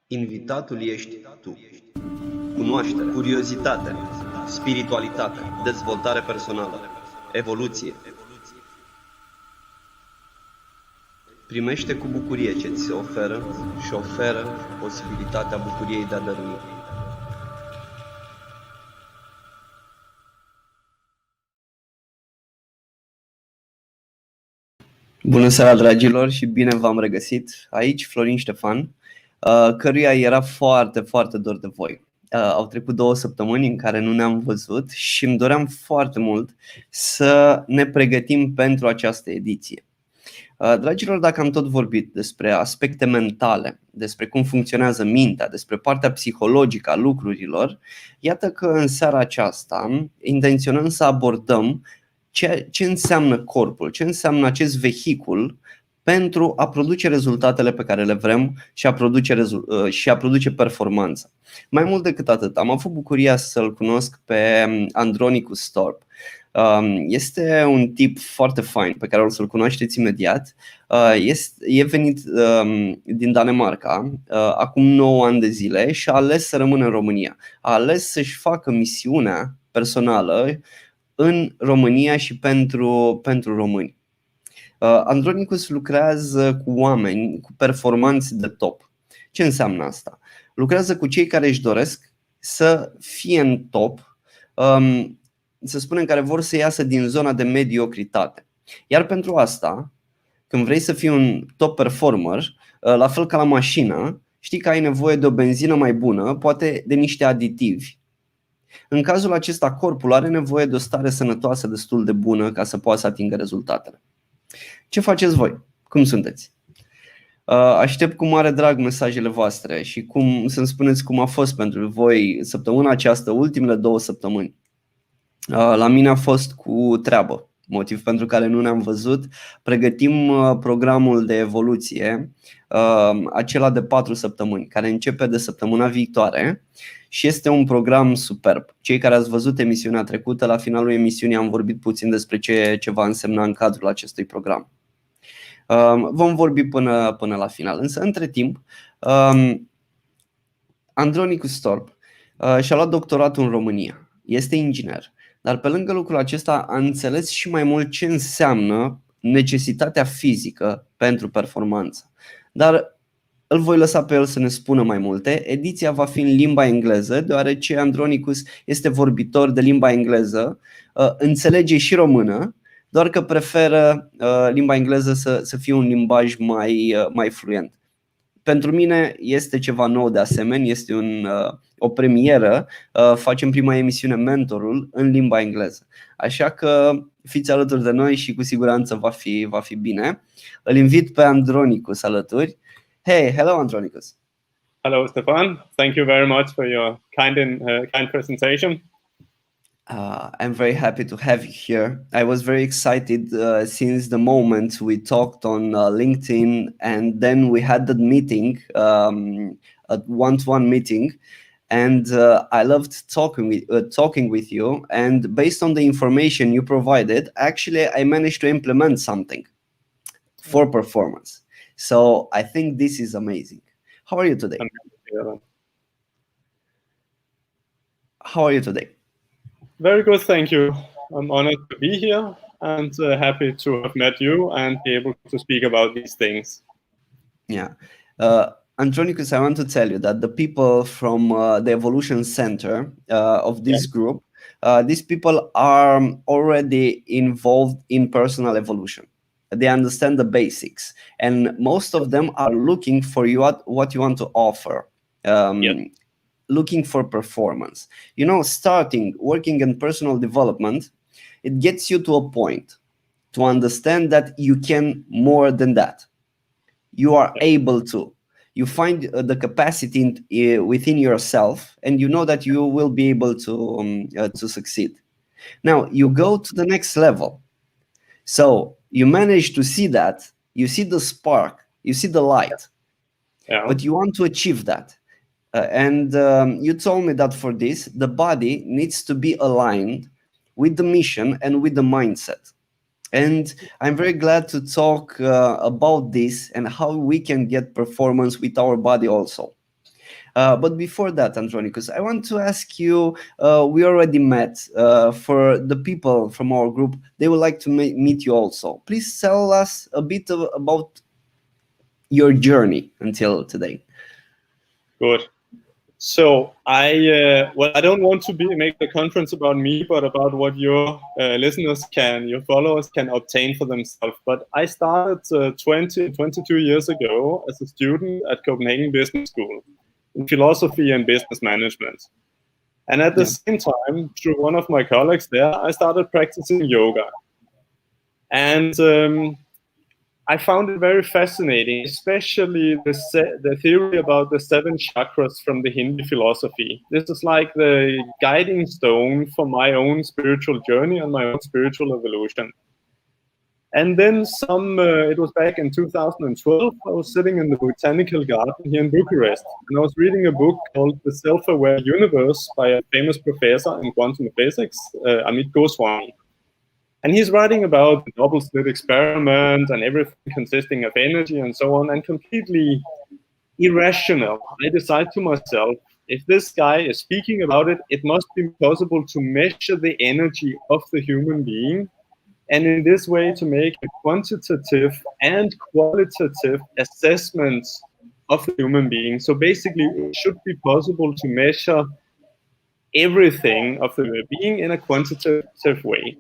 Invitatul ești tu. Cunoaștere, curiozitate, spiritualitate, dezvoltare personală, evoluție. Primește cu bucurie ce ți se oferă și oferă posibilitatea bucuriei de a dărui. Bună seara, dragilor, și bine v-am regăsit. Aici Florin Ștefan, căruia era foarte, foarte dor de voi. Au trecut 2 săptămâni în care nu ne-am văzut și îmi doream foarte mult să ne pregătim pentru această ediție. Dragilor, dacă am tot vorbit despre aspecte mentale, despre cum funcționează mintea, despre partea psihologică a lucrurilor, iată că în seara aceasta intenționăm să abordăm ce înseamnă corpul, ce înseamnă acest vehicul pentru a produce rezultatele pe care le vrem și a produce performanță. Mai mult decât atât, am avut bucuria să-l cunosc pe Andronicus Torp. Este un tip foarte fain pe care o să-l cunoașteți imediat. E venit din Danemarca acum 9 ani de zile și a ales să rămână în România. A ales să-și facă misiunea personală în România și pentru români. Andronicus lucrează cu oameni, cu performanți de top. Ce înseamnă asta? Lucrează cu cei care își doresc să fie în top, să spunem, care vor să iasă din zona de mediocritate. Iar pentru asta, când vrei să fii un top performer, la fel ca la mașină, știi că ai nevoie de o benzină mai bună, poate de niște aditivi. În cazul acesta, corpul are nevoie de o stare sănătoasă destul de bună ca să poată să atingă rezultatele. Ce faceți voi? Cum sunteți? Aștept cu mare drag mesajele voastre și să-mi spuneți cum a fost pentru voi săptămâna aceasta, ultimele 2 săptămâni. La mine a fost cu treabă, motiv pentru care nu ne-am văzut. Pregătim programul de evoluție, acela de 4 săptămâni, care începe de săptămâna viitoare și este un program superb. Cei care ați văzut emisiunea trecută, la finalul emisiunii am vorbit puțin despre ce va însemna în cadrul acestui program. Vom vorbi până la final, însă între timp Andronicus Torp și-a luat doctoratul în România, este inginer. Dar pe lângă lucrul acesta a înțeles și mai mult ce înseamnă necesitatea fizică pentru performanță. Dar îl voi lăsa pe el să ne spună mai multe. Ediția va fi în limba engleză, deoarece Andronicus este vorbitor de limba engleză, înțelege și română, doar că preferă limba engleză să fie un limbaj mai fluent. Pentru mine este ceva nou de asemenea, este o premieră, facem prima emisiune Mentorul în limba engleză. Așa că fiți alături de noi și cu siguranță va fi bine. Îl invit pe Andronicus alături. Hey, hello Andronicus. Hello Stefan, thank you very much for your kind presentation. I'm very happy to have you here. I was very excited since the moment we talked on LinkedIn, and then we had that meeting, a one-to-one meeting, and I loved talking with you. And based on the information you provided, actually I managed to implement something for performance. So I think this is amazing. How are you today? How are you today? Very good, thank you. I'm honored to be here and happy to have met you and be able to speak about these things. Yeah. Andronicus, I want to tell you that the people from the Evolution Center of this group, these people are already involved in personal evolution. They understand the basics, and most of them are looking for what you want to offer. Looking for performance. Working in personal development, it gets you to a point to understand that you can more than that. You are able to. You find the capacity within yourself, and you know that you will be able to succeed. Now you go to the next level. So you manage to see that. You see the spark. You see the light. But you want to achieve that. And you told me that for this, the body needs to be aligned with the mission and with the mindset. And I'm very glad to talk about this and how we can get performance with our body also. But before that, Andronicus, I want to ask you, we already met. For the people from our group, they would like to meet you also. Please tell us a bit about your journey until today. Good. So I don't want to make the conference about me, but about what your your followers can obtain for themselves. But I started 22 years ago as a student at Copenhagen Business School in philosophy and business management. And at the same time, through one of my colleagues there, I started practicing yoga. And I found it very fascinating, especially the theory about the 7 chakras from the Hindu philosophy. This is like the guiding stone for my own spiritual journey and my own spiritual evolution. And then it was back in 2012, I was sitting in the botanical garden here in Bucharest, and I was reading a book called The Self-Aware Universe by a famous professor in quantum physics, Amit Goswami. And he's writing about the double slit experiment and everything consisting of energy and so on, and completely irrational. I decide to myself, if this guy is speaking about it, it must be possible to measure the energy of the human being, and in this way to make a quantitative and qualitative assessments of the human being. So basically, it should be possible to measure everything of the being in a quantitative way.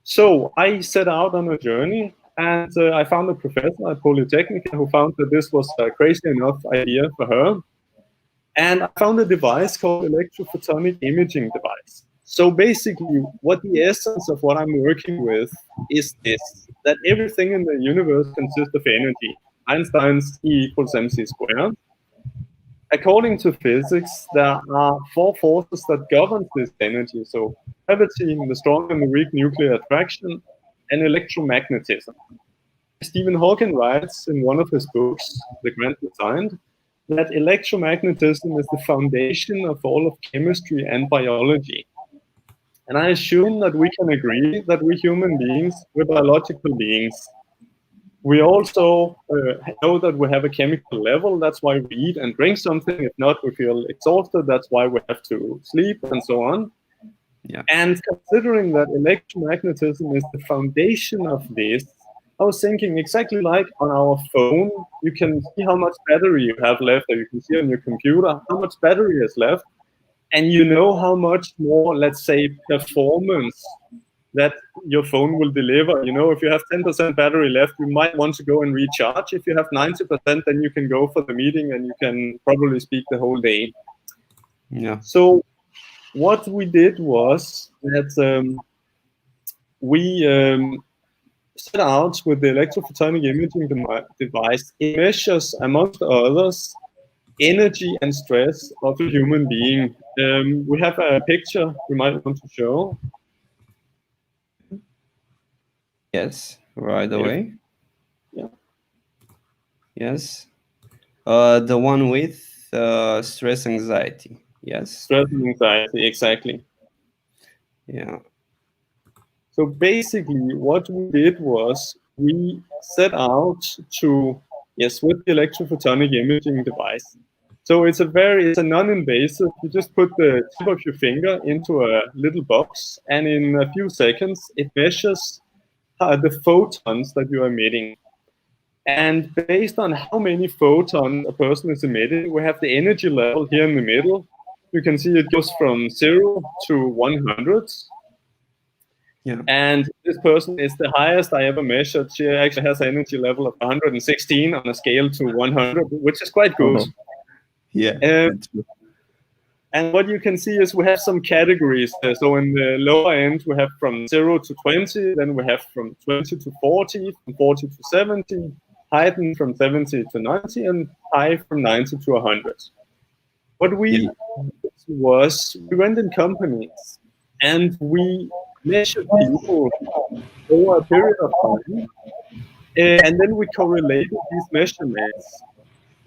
So I set out on a journey, and I found a professor at Politehnica who found that this was a crazy enough idea for her. And I found a device called electrophotonic imaging device. So basically, what the essence of what I'm working with is this, that everything in the universe consists of energy. Einstein's E equals mc squared. According to physics, there are 4 forces that govern this energy. So gravity, the strong and the weak nuclear attraction, and electromagnetism. Stephen Hawking writes in one of his books, The Grand Design, that electromagnetism is the foundation of all of chemistry and biology. And I assume that we can agree that we human beings, we're biological beings. We also know that we have a chemical level. That's why we eat and drink something. If not, we feel exhausted. That's why we have to sleep and so on. Yeah. And considering that electromagnetism is the foundation of this, I was thinking exactly like on our phone, you can see how much battery you have left, or you can see on your computer how much battery is left. And you know how much more, let's say, performance that your phone will deliver. You know, if you have 10% battery left, you might want to go and recharge. If you have 90%, then you can go for the meeting and you can probably speak the whole day. Yeah. So what we did was that we set out with the electrophotonic imaging device. It measures, amongst others, energy and stress of a human being. We have a picture we might want to show. Yes, right away. Yeah. Yes. The one with stress anxiety. Yes. Stress and anxiety, exactly. Yeah. So basically what we did was we set out to, with the electrophotonic imaging device. So it's a non-invasive, you just put the tip of your finger into a little box, and in a few seconds it measures the photons that you are emitting. And based on how many photons a person is emitting, we have the energy level here in the middle. You can see it goes from 0 to 100. Yeah. And this person is the highest I ever measured. She actually has an energy level of 116 on a scale to 100, which is quite good. Yeah. And what you can see is we have some categories. So in the lower end, we have from 0 to 20, then we have from 20 to 40, from 40 to 70, heightened from 70 to 90, and high from 90 to 100. What we did was we went in companies and we measured people over a period of time, and then we correlated these measurements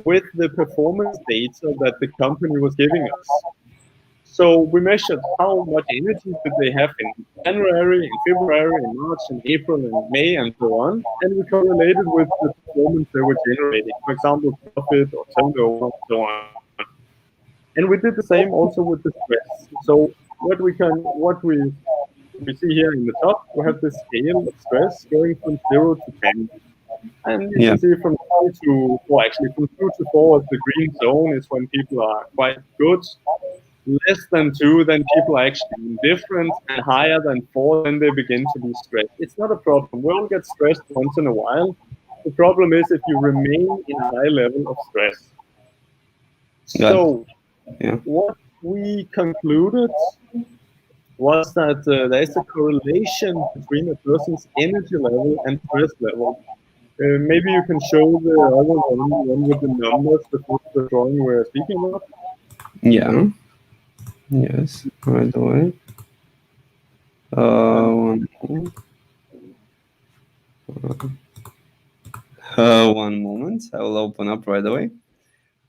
with the performance data that the company was giving us. So we measured how much energy did they have in January, in February, in March, in April, in May, and so on. And we correlated with the performance they were generating, for example, profit or turnover, and so on. And we did the same also with the stress. So what we see here in the top, we have the scale of stress going from 0 to 10. And you can see from 2 to, well, actually from 2 to 4, the green zone is when people are quite good. Less than 2, then people are actually indifferent, and higher than 4, then they begin to be stressed. It's not a problem. We all get stressed once in a while. The problem is if you remain in a high level of stress. So what we concluded was that there is a correlation between a person's energy level and stress level. Maybe you can show the other one with the numbers, the drawing we're speaking about. Yeah. Yes, right away. One moment. I will open up right away.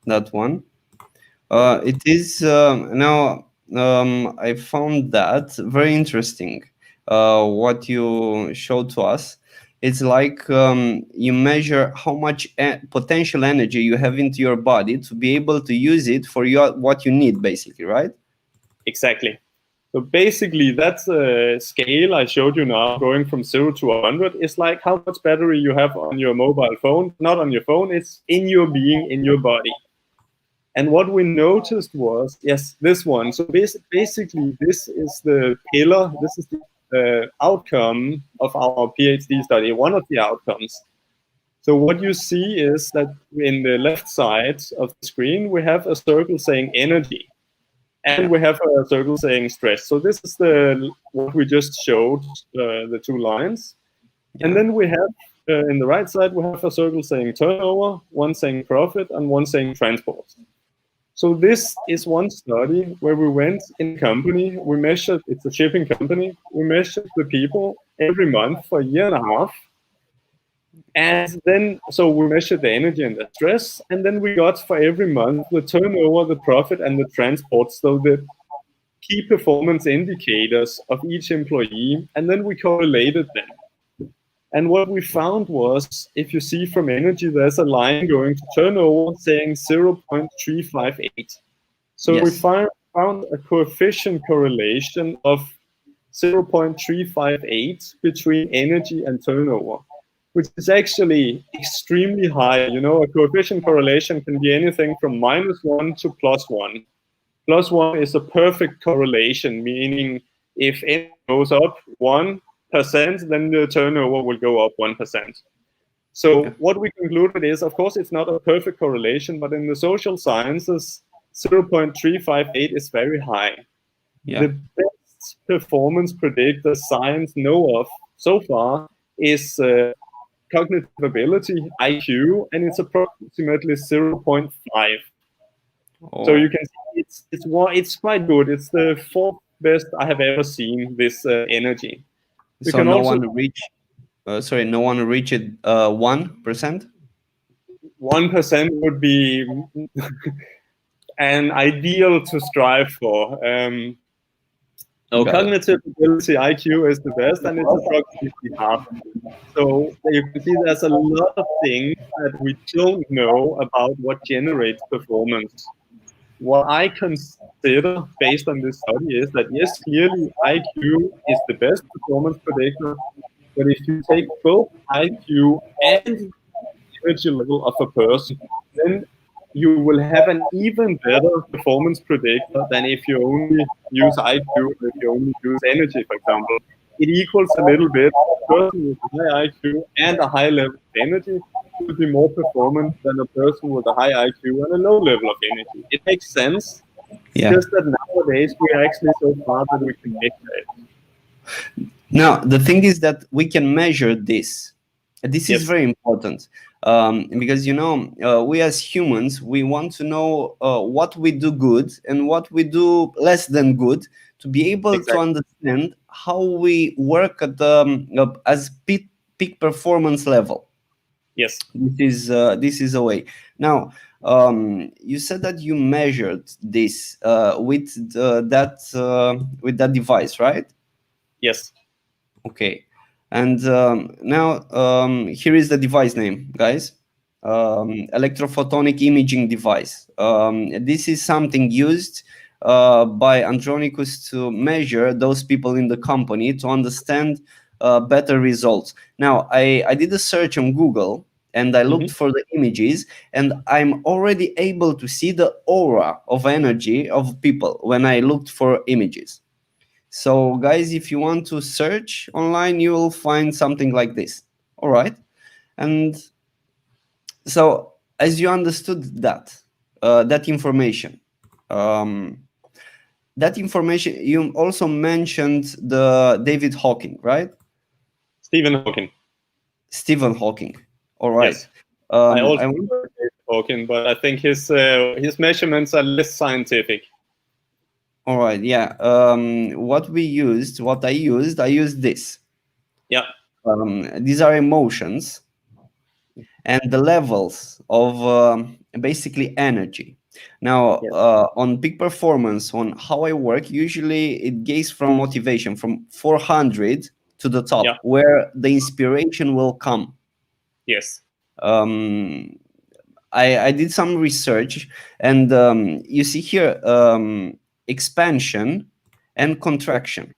That one. It is now. I found that very interesting. What you showed to us. It's like you measure how much potential energy you have into your body to be able to use it for what you need, basically, right? Exactly. So basically, that's a scale I showed you now, going from 0 to 100. It's like how much battery you have on your mobile phone. Not on your phone, it's in your being, in your body. And what we noticed was, yes, this one. So basically, this is the pillar, this is the outcome of our PhD study, one of the outcomes. So what you see is that in the left side of the screen, we have a circle saying energy. And we have a circle saying stress. So this is what we just showed, the 2 lines. And then we have, in the right side, we have a circle saying turnover, one saying profit, and one saying transport. So this is one study where we went in a company, we measured, it's a shipping company, we measured the people every month for a year and a half. And then, so we measured the energy and the stress, and then we got for every month the turnover, the profit, and the transport, so the key performance indicators of each employee, and then we correlated them. And what we found was, if you see from energy, there's a line going to turnover saying 0.358. So we found a coefficient correlation of 0.358 between energy and turnover, which is actually extremely high. You know, a coefficient correlation can be anything from -1 to +1. +1 is a perfect correlation, meaning if it goes up 1%, then the turnover will go up 1%. So what we concluded is, of course, it's not a perfect correlation, but in the social sciences, 0.358 is very high. The best performance predictor science know of so far is cognitive ability, IQ, and it's approximately 0.5. So you can see it's quite good. It's the 4th best I have ever seen, this energy. So no one reached 1%? 1% would be an ideal to strive for. Cognitive ability, IQ, is the best, and it's approximately half. So you can see there's a lot of things that we don't know about what generates performance. What I consider, based on this study, is that yes, clearly IQ is the best performance predictor, but if you take both IQ and energy level of a person, then you will have an even better performance predictor than if you only use IQ, if you only use energy, for example. It equals a little bit. A person with a high IQ and a high level of energy will be more performant than a person with a high IQ and a low level of energy. It makes sense. It's just that nowadays we are actually so far that we can measure it. Now, the thing is that we can measure this. This is very important because, you know, we as humans, we want to know what we do good and what we do less than good to be able to understand how we work at as peak performance level. Yes. This is a way. Now, you said that you measured this with that device, right? Yes. Okay. And now here is the device name, guys. electrophotonic imaging device. This is something used by Andronicus to measure those people in the company to understand better results. Now, I did a search on Google and I looked for the images, and I'm already able to see the aura of energy of people when I looked for images. So guys, if you want to search online, you will find something like this. All right. And so as you understood that, that information, you also mentioned the David Hawking, right? Stephen Hawking. Stephen Hawking. All right. Yes. I also heard David Hawking, but I think his measurements are less scientific. All right. Yeah. What I used this. Yeah. These are emotions and the levels of basically energy. Now, on peak performance, on how I work, usually it gains from motivation from 400 to the top, where the inspiration will come. Yes. I did some research, and you see here expansion and contraction.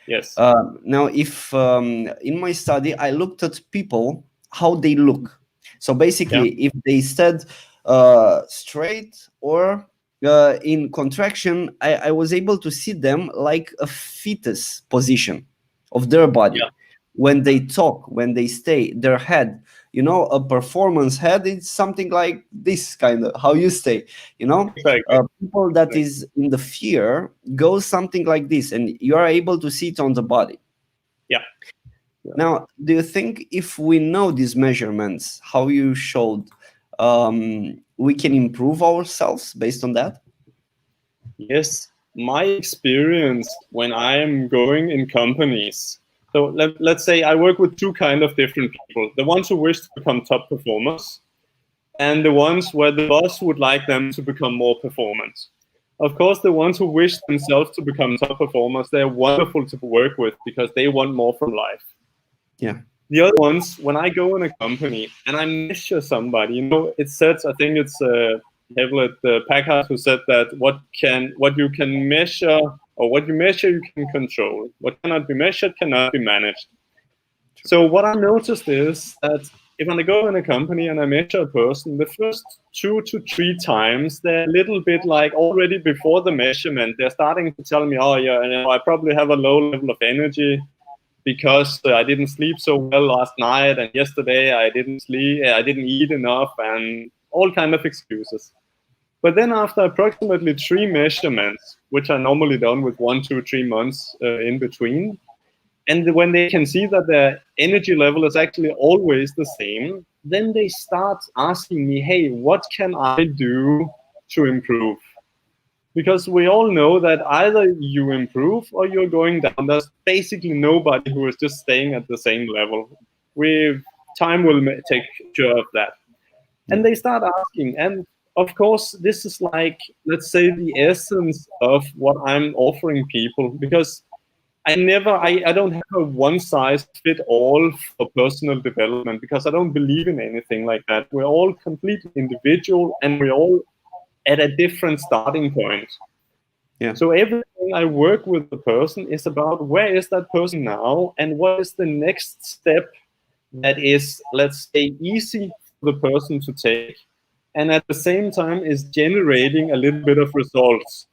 Yes. Now, if in my study I looked at people, how they look. So basically, if they said straight or in contraction, I was able to see them like a fetus position of their body. When they talk, when they stay, their head, a performance head is something like this, kind of how you stay, Exactly. People that is in the fear goes something like this, and you are able to see it on the body. Now, do you think if we know these measurements, how you showed, we can improve ourselves based on that? Yes, my experience when I am going in companies. So let's say I work with two kind of different people. The ones who wish to become top performers, and the ones where the boss would like them to become more performant. Of course, the ones who wish themselves to become top performers, they're wonderful to work with because they want more from life. Yeah. The other ones, when I go in a company and I measure somebody, it says, I think it's Hewlett Packard who said that what you can measure, or what you measure you can control. What cannot be measured cannot be managed. So what I noticed is that if I go in a company and I measure a person, the first 2 to 3 times, they're a little bit like already before the measurement, they're starting to tell me, oh yeah, I probably have a low level of energy because I didn't sleep so well last night, and yesterday I didn't eat enough, and all kind of excuses. But then after approximately 3 measurements, which are normally done with 1, 2, 3 months in between, and when they can see that their energy level is actually always the same, then they start asking me, hey, what can I do to improve? Because we all know that either you improve or you're going down. There's basically nobody who is just staying at the same level. Time will take care of that. And they start asking, and of course, this is like, let's say, the essence of what I'm offering people, because I don't have a one-size-fit-all for personal development, because I don't believe in anything like that. We're all completely individual, and we're all at a different starting point. Yeah. So everything I work with the person is about where is that person now, and what is the next step that is, let's say, easy for the person to take, and at the same time is generating a little bit of results.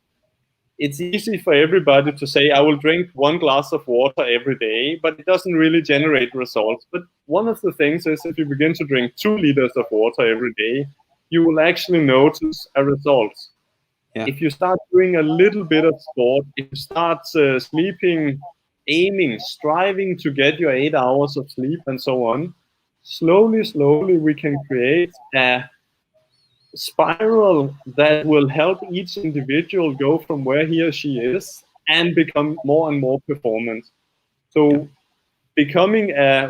It's easy for everybody to say, I will drink 1 glass of water every day, but it doesn't really generate results. But one of the things is, if you begin to drink 2 liters of water every day, you will actually notice a result. Yeah. If you start doing a little bit of sport, if you start sleeping, aiming, striving to get your 8 hours of sleep and so on, slowly we can create a spiral that will help each individual go from where he or she is and become more and more performant. So becoming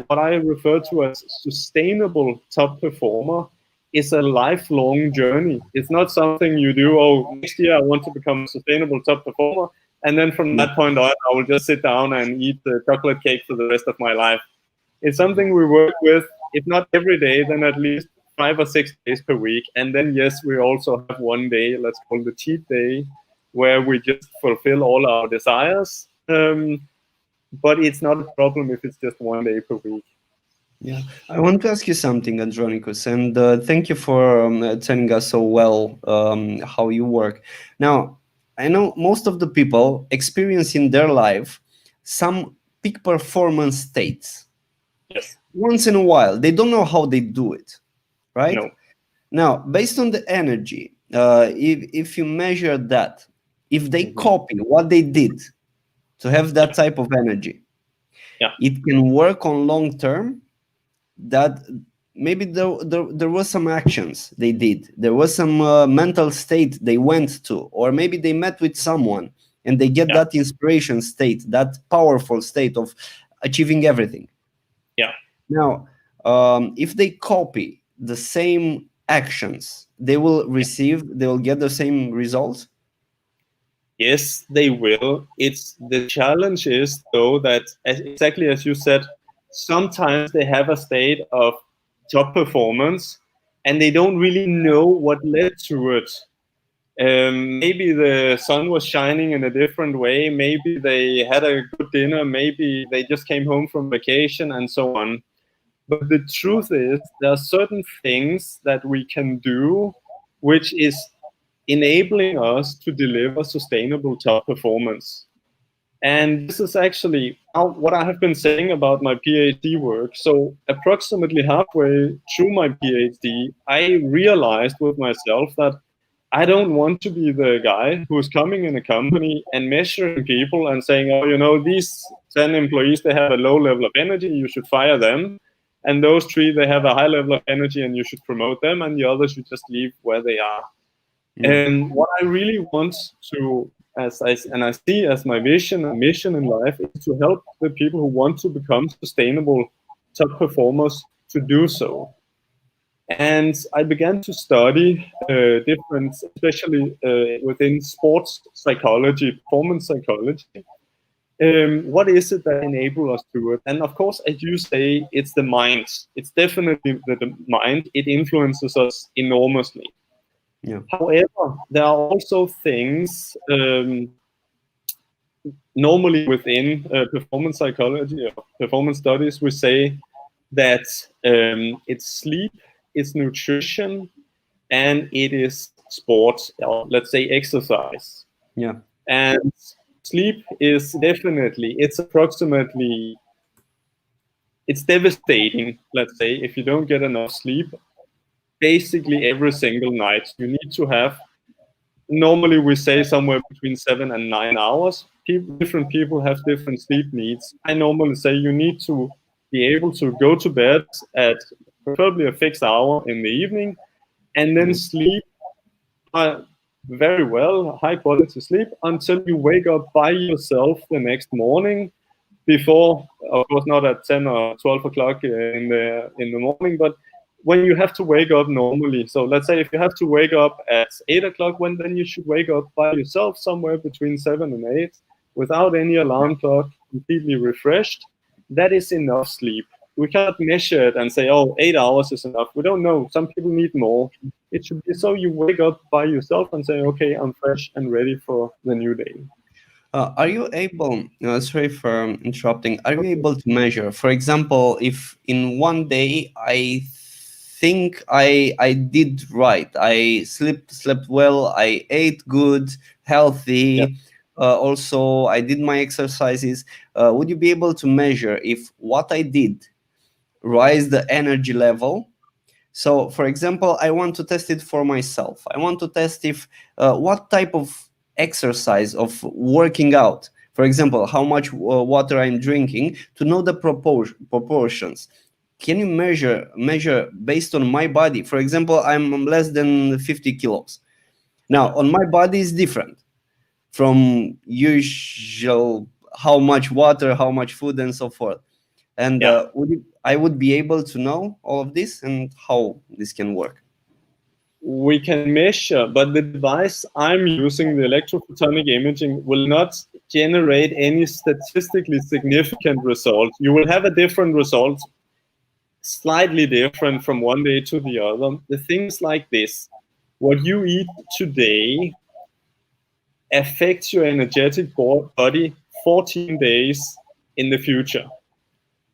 what I refer to as sustainable top performer is a lifelong journey. It's not something you do, oh, next year I want to become a sustainable top performer, and then from that point on, I will just sit down and eat the chocolate cake for the rest of my life. It's something we work with, if not every day, then at least 5 or 6 days per week. And then, yes, we also have one day, let's call it the cheat day, where we just fulfill all our desires. But it's not a problem if it's just one day per week. Yeah, I want to ask you something, Andronicus, and thank you for telling us so well how you work. Now, I know most of the people experience in their life some peak performance states. Yes. Once in a while, they don't know how they do it, right? No. Now, based on the energy, if you measure that, if they copy what they did to have that type of energy, it can work on long term. That maybe there was some actions they did, there was some mental state they went to, or maybe they met with someone and they get that inspiration state, that powerful state of achieving everything. Now, if they copy the same actions, they will get the same results. Yes, they will. The challenge is, though, that exactly as you said, sometimes they have a state of top performance and they don't really know what led to it. Maybe the sun was shining in a different way, maybe they had a good dinner, maybe they just came home from vacation and so on. But the truth is, there are certain things that we can do which is enabling us to deliver sustainable top performance. And this is actually what I have been saying about my PhD work. So approximately halfway through my PhD, I realized with myself that I don't want to be the guy who's coming in a company and measuring people and saying, oh, you know, these 10 employees, they have a low level of energy, you should fire them. And those 3, they have a high level of energy and you should promote them. And the others should just leave where they are. And what I really want to, I see as my vision and mission in life, is to help the people who want to become sustainable top performers to do so. And I began to study different, especially within sports psychology, performance psychology. What is it that enables us to it? And of course, as you say, it's the mind. It's definitely the mind. It influences us enormously. However, there are also things normally within performance psychology or performance studies, we say that it's sleep, it's nutrition, and it is sport, or let's say exercise. And sleep is definitely, it's devastating, let's say, if you don't get enough sleep. Basically every single night you need to have, normally we say somewhere between 7 and 9 hours. Different people have different sleep needs. I normally say you need to be able to go to bed at preferably a fixed hour in the evening, and then sleep very well, high quality sleep, until you wake up by yourself the next morning. Before, of course, not at 10 or 12 o'clock in the morning, but when you have to wake up normally. So let's say if you have to wake up at 8 o'clock, then you should wake up by yourself somewhere between 7 and 8 without any alarm clock, completely refreshed. That is enough sleep. We cannot measure it and say, oh, 8 hours is enough. We don't know. Some people need more. It should be so you wake up by yourself and say, okay, I'm fresh and ready for the new day. Are you able, sorry for interrupting, are you able to measure, for example, if in one day I think I did right, I slept well, I ate good, healthy, also I did my exercises, would you be able to measure if what I did raised the energy level? So for example, I want to test it for myself. I want to test if what type of exercise, of working out, for example, how much water I'm drinking, to know the proportions. Can you measure based on my body? For example, I'm less than 50 kilos. Now, on my body is different from usual, how much water, how much food, and so forth. And I would be able to know all of this and how this can work. We can measure, but the device I'm using, the electrophotonic imaging, will not generate any statistically significant result. You will have a different result. slightly different from one day to the other. The things like this, what you eat today affects your energetic body 14 days in the future.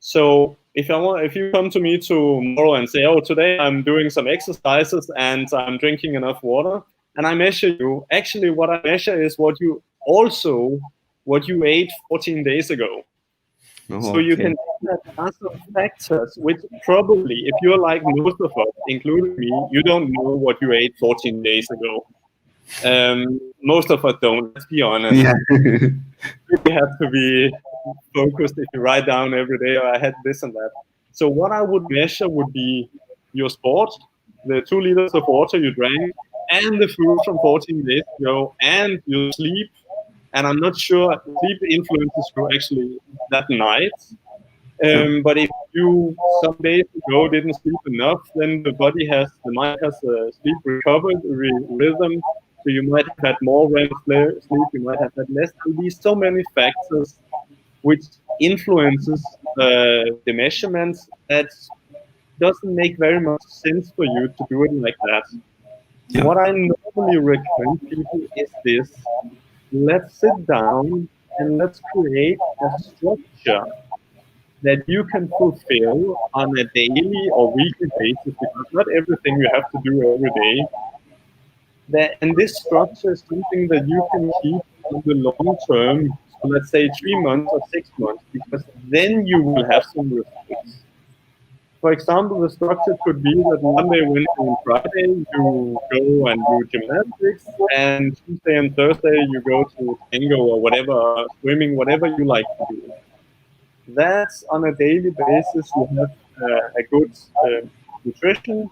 So if you come to me tomorrow and say, oh, today I'm doing some exercises and I'm drinking enough water, and I measure you, actually what I measure is what you ate 14 days ago. So you can see that there are some factors which probably, if you're like most of us, including me, you don't know what you ate 14 days ago. Most of us don't, let's be honest. Yeah. You have to be focused if you write down every day, oh, I had this and that. So what I would measure would be your sport, the 2 liters of water you drank, and the food from 14 days ago, and your sleep. And I'm not sure sleep influences you actually that night. But if you some days ago didn't sleep enough, then the mind has a sleep recovery rhythm. So you might have had more REM sleep, you might have had less. There'll be so many factors which influences the measurements that doesn't make very much sense for you to do it like that. Yeah. What I normally recommend people is this: let's sit down and let's create a structure that you can fulfill on a daily or weekly basis, because not everything you have to do every day. And this structure is something that you can keep on the long term, so let's say 3 months or 6 months, because then you will have some results. For example, the structure could be that Monday, Wednesday, and Friday you go and do gymnastics, and Tuesday and Thursday you go to tango or whatever, swimming, whatever you like to do. That's on a daily basis. You have a good nutrition,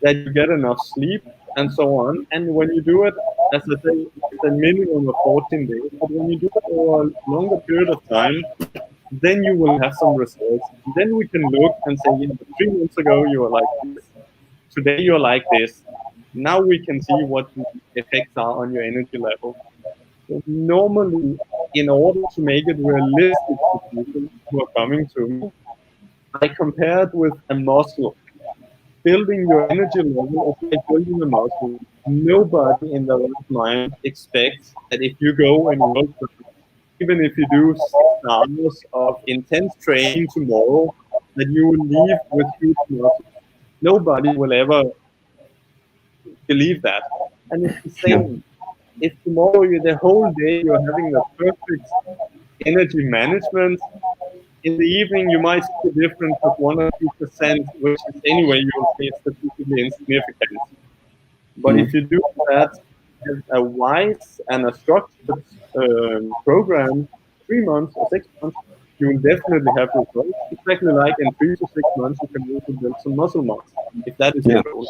that you get enough sleep, and so on. And when you do it, as I say, it's a minimum of 14 days. But when you do it over a longer period of time, then you will have some results. And then we can look and say, 3 months ago you were like this. Today you're like this. Now we can see what the effects are on your energy level. So normally, in order to make it realistic to people who are coming to me, I compare it with a muscle. Building your energy level is like building a muscle. Nobody in their right mind expects that if you go and work, even if you do 6 hours of intense training tomorrow, that you will leave with huge muscles. Nobody will ever believe that. And it's the same. If tomorrow the whole day you're having the perfect energy management, in the evening you might see a difference of 1 or 2%, which is anyway you'll say statistically insignificant. But if you do that with a wise and a structured program, 3 months or 6 months, you will definitely have results. Exactly like in 3 to 6 months, you can also build some muscle mass, if that is your goal.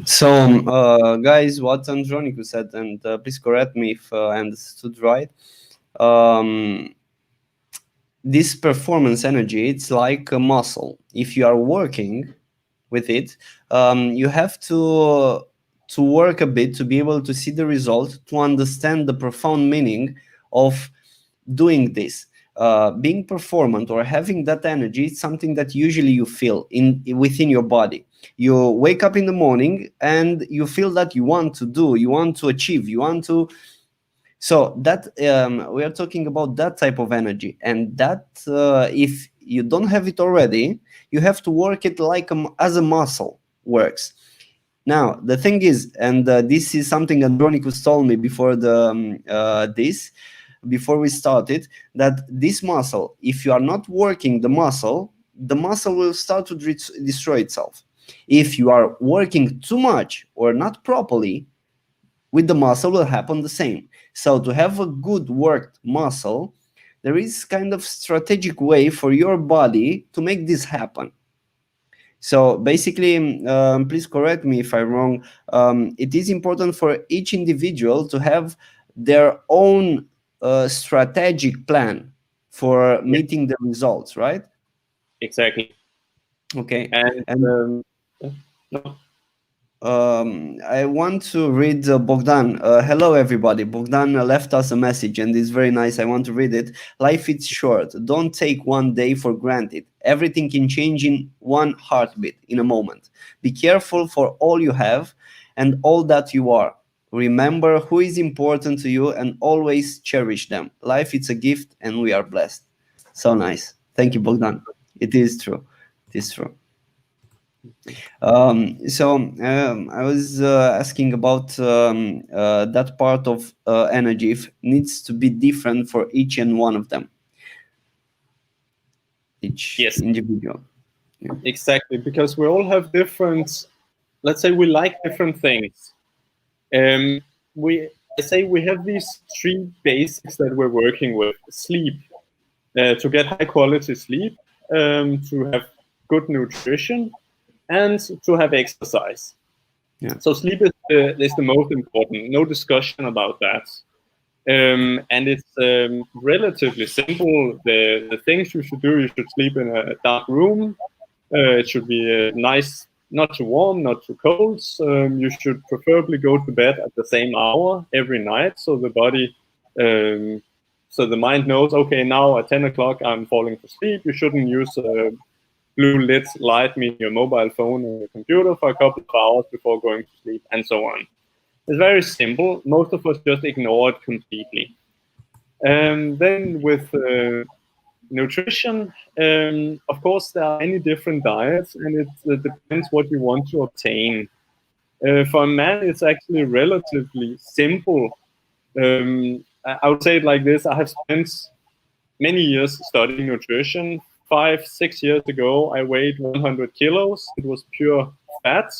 So, guys, what Andronicus said, and please correct me if I understood right. This performance energy, it's like a muscle. If you are working with it, you have to work a bit to be able to see the result, to understand the profound meaning of doing this. Being performant or having that energy, it's something that usually you feel within your body. You wake up in the morning and you feel that you want to do, you want to achieve, you want to. So that we are talking about that type of energy, and that if you don't have it already, you have to work it like as a muscle works. Now the thing is, and this is something Andronicus told me before before we started, that this muscle, if you are not working the muscle will start to destroy itself. If you are working too much or not properly, with the muscle will happen the same. So to have a good worked muscle, there is kind of strategic way for your body to make this happen. So basically, please correct me if I'm wrong, it is important for each individual to have their own strategic plan for meeting the results, right? Exactly. Okay. And no. I want to read Bogdan. Hello, everybody. Bogdan left us a message, and it's very nice. I want to read it. Life is short. Don't take one day for granted. Everything can change in one heartbeat, in a moment. Be careful for all you have and all that you are. Remember who is important to you and always cherish them. Life is a gift, and we are blessed. So nice. Thank you, Bogdan. It is true. It is true. I was asking about that part of energy, if needs to be different for each and one of them, each individual. Yeah. Exactly, because we all have different, let's say we like different things. I say we have these three basics that we're working with. Sleep, to get high quality sleep, to have good nutrition, and to have exercise. Yeah. So sleep is the most important, no discussion about that. And it's relatively simple. The things you should do, you should sleep in a dark room. It should be nice, not too warm, not too cold. You should preferably go to bed at the same hour every night, so the body, so the mind knows, okay, now at 10 o'clock I'm falling to sleep. You shouldn't use blue lit light, meaning your mobile phone or your computer, for a couple of hours before going to sleep, and so on. It's very simple. Most of us just ignore it completely. Then with nutrition, of course, there are many different diets, and it depends what you want to obtain. For a man, it's actually relatively simple. I would say it like this. I have spent many years studying nutrition. 5-6 years ago, I weighed 100 kilos. It was pure fat.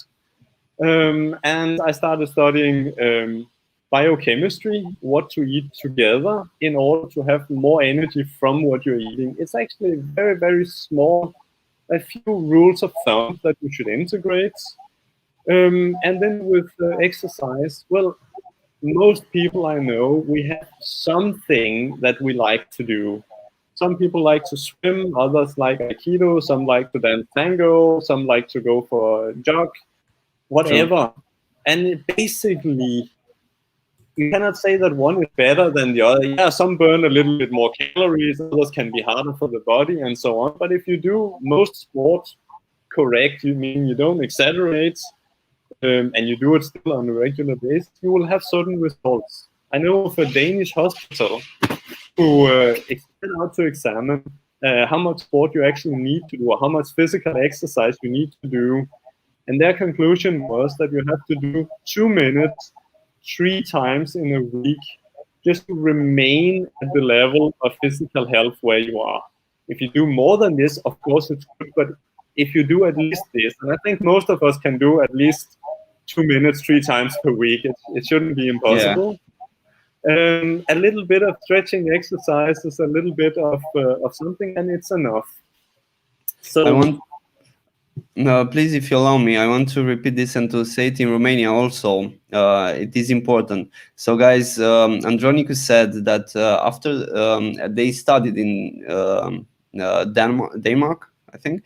And I started studying biochemistry, what to eat together in order to have more energy from what you're eating. It's actually very, very small, a few rules of thumb that you should integrate. And then with exercise, well, most people I know, we have something that we like to do. Some people like to swim, others like Aikido, some like to dance tango, some like to go for a jog, whatever. True. And basically, you cannot say that one is better than the other. Yeah, some burn a little bit more calories, others can be harder for the body, and so on. But if you do most sports correct, you mean you don't exaggerate, and you do it still on a regular basis, you will have certain results. I know of a Danish hospital who set out to examine how much sport you actually need to do, or how much physical exercise you need to do. And their conclusion was that you have to do 2 minutes 3 times in a week just to remain at the level of physical health where you are. If you do more than this, of course it's good, but if you do at least this, and I think most of us can do at least 2 minutes 3 times per week, it shouldn't be impossible. Yeah. A little bit of stretching exercises, a little bit of something, and it's enough. So please, if you allow me, I want to repeat this and to say it in Romania also. It is important. So guys, Andronicus said that after they studied in Denmark, I think,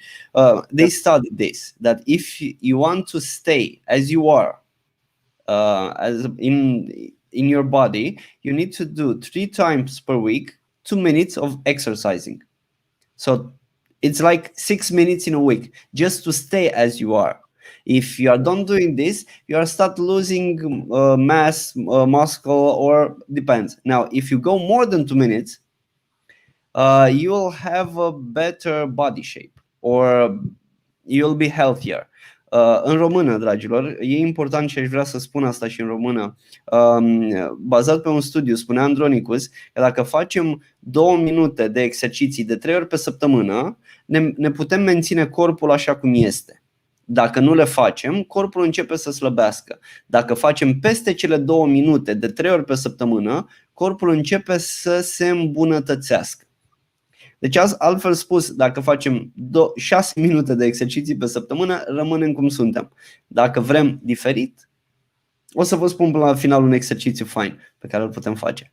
they studied this, that if you want to stay as you are, as in your body, you need to do 3 times per week, 2 minutes of exercising. So it's like 6 minutes in a week just to stay as you are. If you are done doing this, you are start losing mass, muscle, or depends. Now, if you go more than 2 minutes, you will have a better body shape, or you'll be healthier. În română, dragilor, e important și aș vrea să spun asta și în română. Bazat pe un studiu, spune Andronicus că dacă facem 2 minute de exerciții de 3 ori pe săptămână, ne putem menține corpul așa cum este. Dacă nu le facem, corpul începe să slăbească. Dacă facem peste cele 2 minute de 3 ori pe săptămână, corpul începe să se îmbunătățească. Deci altfel spus, dacă facem 6 minute de exerciții pe săptămână, rămânem cum suntem. Dacă vrem diferit, o să vă spun până la final un exercițiu fain pe care îl putem face.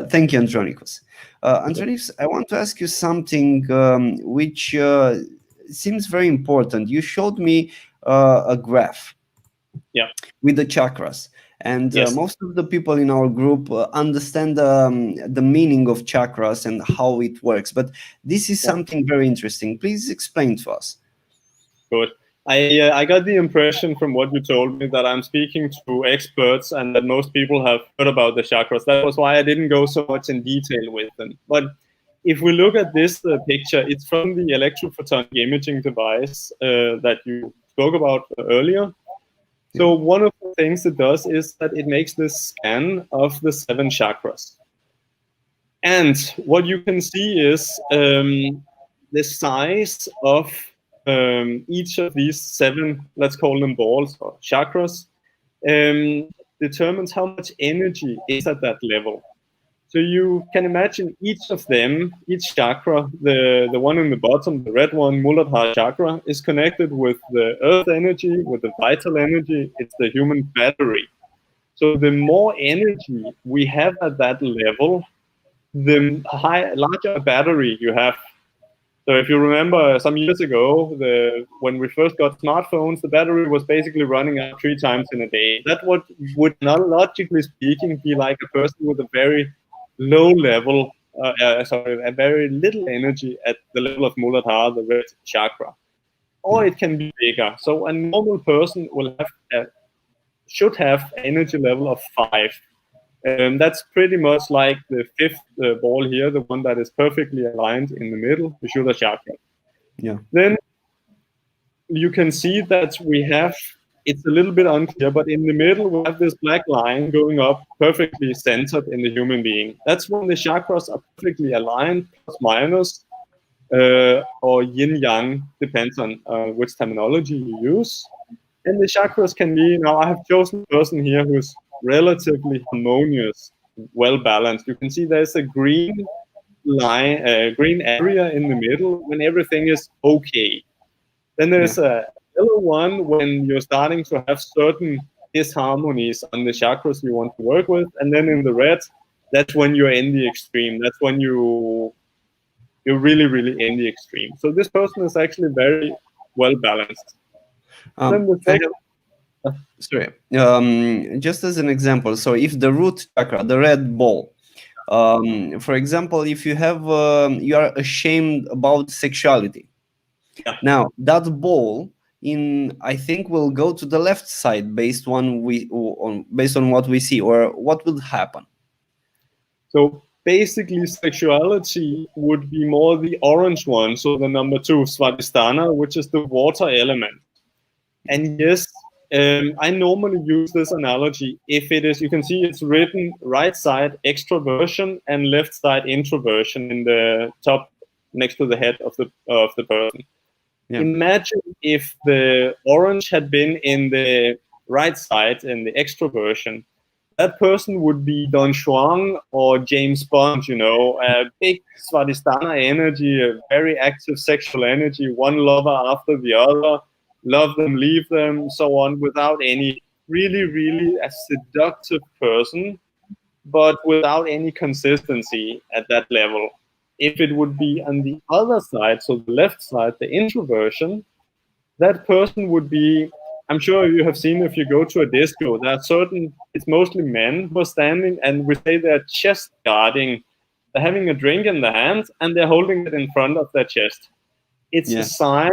Thank you, Andronicus. Andronicus, I want to ask you something which seems very important. You showed me a graph Yeah. with the chakras. And Yes. most of the people in our group understand the meaning of chakras and how it works. But this is something very interesting. Please explain to us. Good. I got the impression from what you told me that I'm speaking to experts and that most people have heard about the chakras. That was why I didn't go so much in detail with them. But if we look at this picture, it's from the electrophotonic imaging device that you spoke about earlier. So one of the things it does is that it makes this scan of the 7 chakras. And what you can see is the size of each of these 7, let's call them balls or chakras, determines how much energy is at that level. So you can imagine each of them, each chakra, the one in the bottom, the red one, Muladhara chakra, is connected with the earth energy, with the vital energy. It's the human battery. So the more energy we have at that level, the larger battery you have. So if you remember some years ago, when we first got smartphones, the battery was basically running out 3 times in a day. That would not, logically speaking, be like a person with a very low level, a very little energy at the level of Muladhara, the red chakra. Or it can be bigger. So a normal person should have energy level of 5. That's pretty much like the 5th ball here, the one that is perfectly aligned in the middle, the Shuddha chakra. Yeah. Then you can see that we have, it's a little bit unclear, but in the middle we have this black line going up perfectly centered in the human being. That's when the chakras are perfectly aligned, plus minus, or yin-yang, depends on which terminology you use. And the chakras can be, now I have chosen a person here who's relatively harmonious, well balanced. You can see there's a green line, green area in the middle when everything is okay. Then there's a yellow one when you're starting to have certain disharmonies on the chakras you want to work with. And then in the red, that's when you're in the extreme. That's when you're really, really in the extreme. So this person is actually very well balanced. Then the second, sorry, just as an example, so if the root chakra, the red ball, for example, if you have you are ashamed about sexuality, now that ball I think will go to the left side based on what we see, or what will happen. So basically sexuality would be more the orange one, so the number 2, Svadhisthana, which is the water element. And yes, I normally use this analogy. If it is, you can see it's written right side extroversion and left side introversion in the top next to the head of the person. Yeah. Imagine if the orange had been in the right side in the extroversion. That person would be Don Juan or James Bond, you know, a big Svadhisthana energy, a very active sexual energy, one lover after the other. Love them, leave them, so on, without any, really, really a seductive person, but without any consistency at that level. If it would be on the other side, so the left side, the introversion, that person would be, I'm sure you have seen if you go to a disco, there are certain, it's mostly men who are standing, and we say they're chest guarding. They're having a drink in their hand, and they're holding it in front of their chest. It's a sign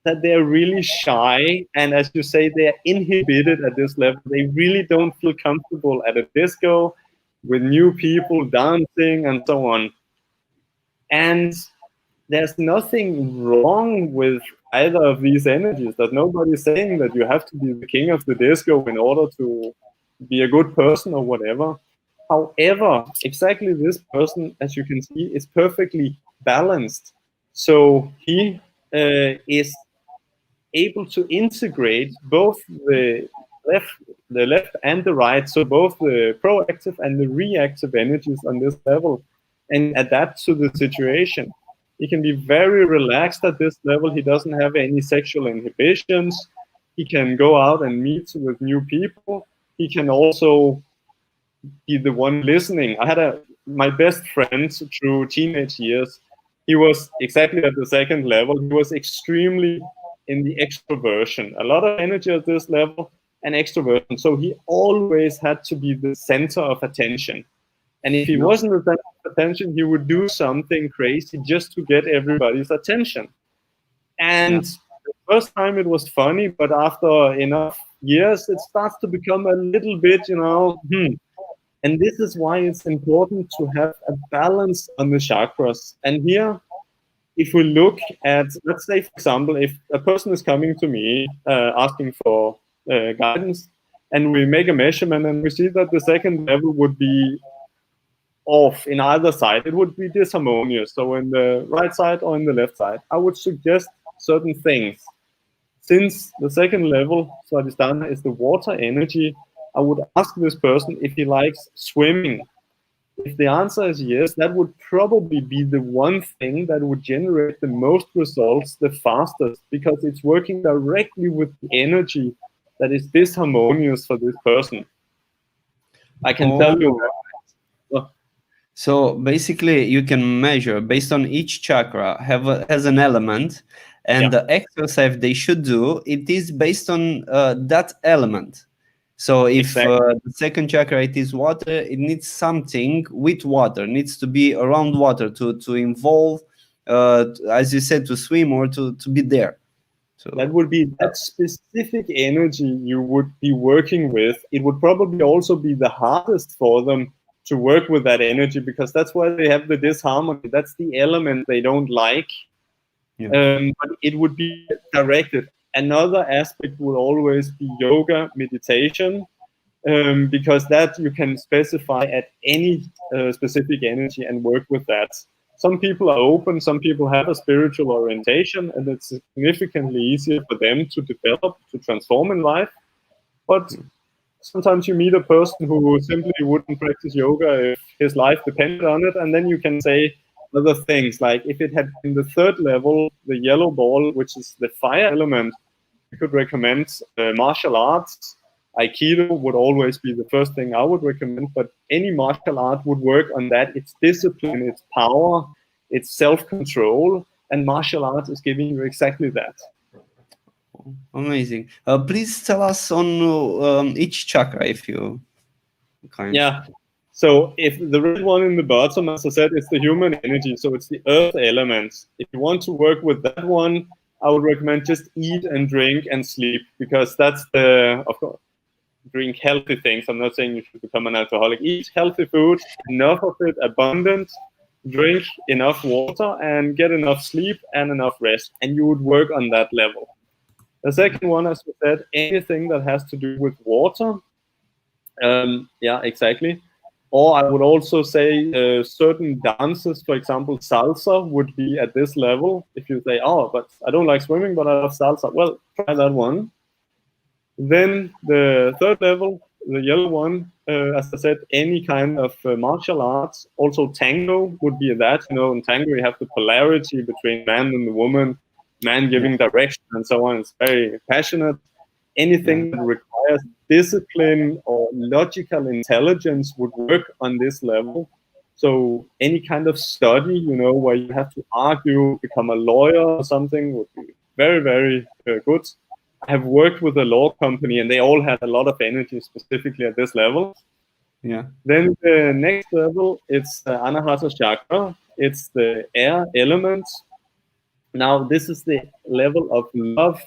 that they're really shy, and as you say, they're inhibited at this level. They really don't feel comfortable at a disco with new people dancing and so on. And there's nothing wrong with either of these energies. That nobody's saying that you have to be the king of the disco in order to be a good person or whatever. However, exactly this person, as you can see, is perfectly balanced. So he is able to integrate both the left and the right, so both the proactive and the reactive energies on this level, and adapt to the situation. He can be very relaxed at this level. He doesn't have any sexual inhibitions. He can go out and meet with new people. He can also be the one listening. I had my best friend through teenage years. He was exactly at the second level. He was extremely in the extroversion. A lot of energy at this level, an extroversion. So he always had to be the center of attention. And if he wasn't the center of attention, he would do something crazy just to get everybody's attention. And the first time it was funny, but after enough years, it starts to become a little bit, And this is why it's important to have a balance on the chakras. And here, if we look at, let's say, for example, if a person is coming to me asking for guidance, and we make a measurement and we see that the second level would be off in either side, it would be disharmonious. So in the right side or in the left side, I would suggest certain things. Since the second level, Swadhisthana, is the water energy, I would ask this person if he likes swimming. If the answer is yes, that would probably be the one thing that would generate the most results the fastest, because it's working directly with the energy that is disharmonious for this person. I can tell you that. So basically, you can measure based on each chakra has an element, and the exercise they should do, it is based on that element. So if the second chakra, it is water, it needs something with water, needs to be around water to involve, as you said, to swim or to be there. So that would be that specific energy you would be working with. It would probably also be the hardest for them to work with that energy, because that's why they have the disharmony. That's the element they don't like. But it would be directed. Another aspect will always be yoga, meditation, because that you can specify at any specific energy and work with that. Some people are open, some people have a spiritual orientation, and it's significantly easier for them to develop, to transform in life. But sometimes you meet a person who simply wouldn't practice yoga if his life depended on it, and then you can say other things, like if it had been the third level, the yellow ball, which is the fire element, you could recommend martial arts. Aikido would always be the first thing I would recommend, but any martial art would work on that. It's discipline, it's power, it's self-control, and martial arts is giving you exactly that. Amazing. Please tell us on each chakra, if you can. Yeah. So if the red one in the bottom, as I said, it's the human energy, so it's the earth element. If you want to work with that one, I would recommend just eat and drink and sleep, because that's of course, drink healthy things. I'm not saying you should become an alcoholic. Eat healthy food, enough of it, abundant, drink enough water, and get enough sleep and enough rest, and you would work on that level. The second one, as we said, anything that has to do with water. Yeah, exactly. Or I would also say certain dances, for example, salsa would be at this level. If you say, oh, but I don't like swimming, but I love salsa. Well, try that one. Then the third level, the yellow one, as I said, any kind of martial arts. Also tango would be that. In tango you have the polarity between man and the woman, man giving direction and so on. It's very passionate. Anything that requires discipline or logical intelligence would work on this level. So any kind of study, where you have to argue, become a lawyer or something, would be very, very good. I have worked with a law company, and they all had a lot of energy specifically at this level. Yeah. Then the next level, it's Anahata Chakra. It's the air element. Now, this is the level of love.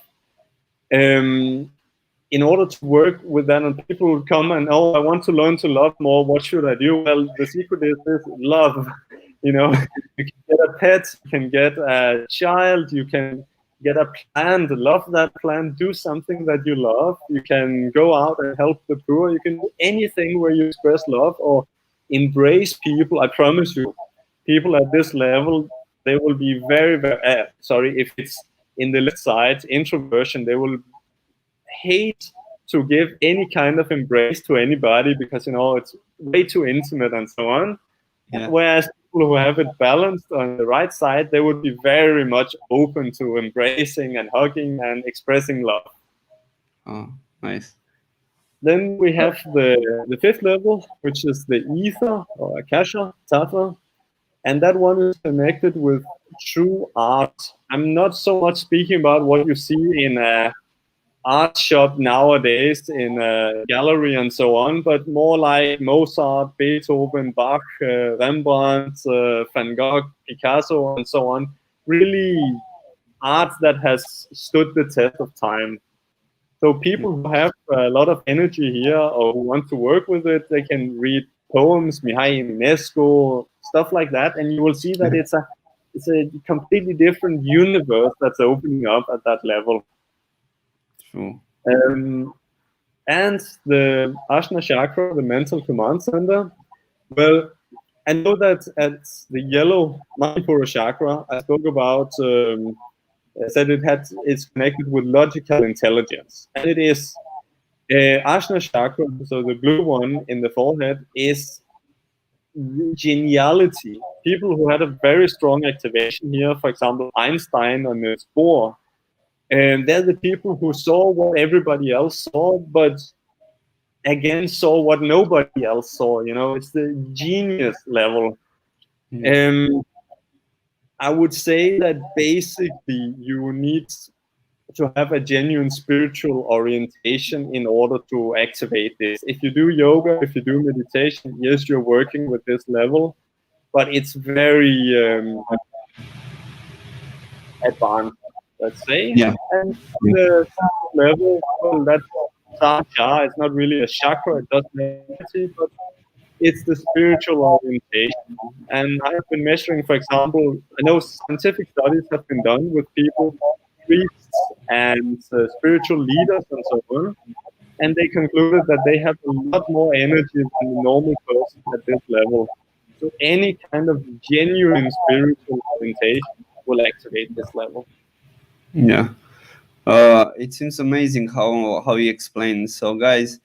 In order to work with that, and people will come and, oh, I want to learn to love more. What should I do? Well, the secret is this: love. You can get a pet, you can get a child, you can get a plant, love that plant, do something that you love. You can go out and help the poor. You can do anything where you express love or embrace people. I promise you, people at this level, they will be very, very, if it's in the left side, introversion, they will hate to give any kind of embrace to anybody, because it's way too intimate and so on. Yeah. Whereas people who have it balanced on the right side, they would be very much open to embracing and hugging and expressing love. Oh, nice. Then we have the fifth level, which is the ether or akasha, tattva, and that one is connected with true art. I'm not so much speaking about what you see in a art shop nowadays in a gallery and so on, but more like Mozart, Beethoven, Bach, Rembrandt, Van Gogh, Picasso, and so on. Really art that has stood the test of time. So people who have a lot of energy here or who want to work with it, they can read poems, Mihai Eminescu, stuff like that, and you will see that it's a completely different universe that's opening up at that level. True. And the Ajna chakra, the mental command center, well, I know that at the yellow Manipura chakra, I spoke about, said it's connected with logical intelligence. And it is. Ajna chakra, so the blue one in the forehead, is geniality. People who had a very strong activation here, for example, Einstein and Niels Bohr, and they're the people who saw what everybody else saw, but again saw what nobody else saw. You know, it's the genius level. I would say that basically you need to have a genuine spiritual orientation in order to activate this. If you do yoga, if you do meditation, yes, you're working with this level, but it's very advanced, let's say. Yeah. And the level, well, that's sanatatea. It's not really a chakra, it doesn't have energy, but it's the spiritual orientation. And I've been measuring, for example, I know scientific studies have been done with people, priests and spiritual leaders and so on, and they concluded that they have a lot more energy than the normal person at this level. So any kind of genuine spiritual orientation will activate this level. Yeah. It seems amazing how you explain. So, guys,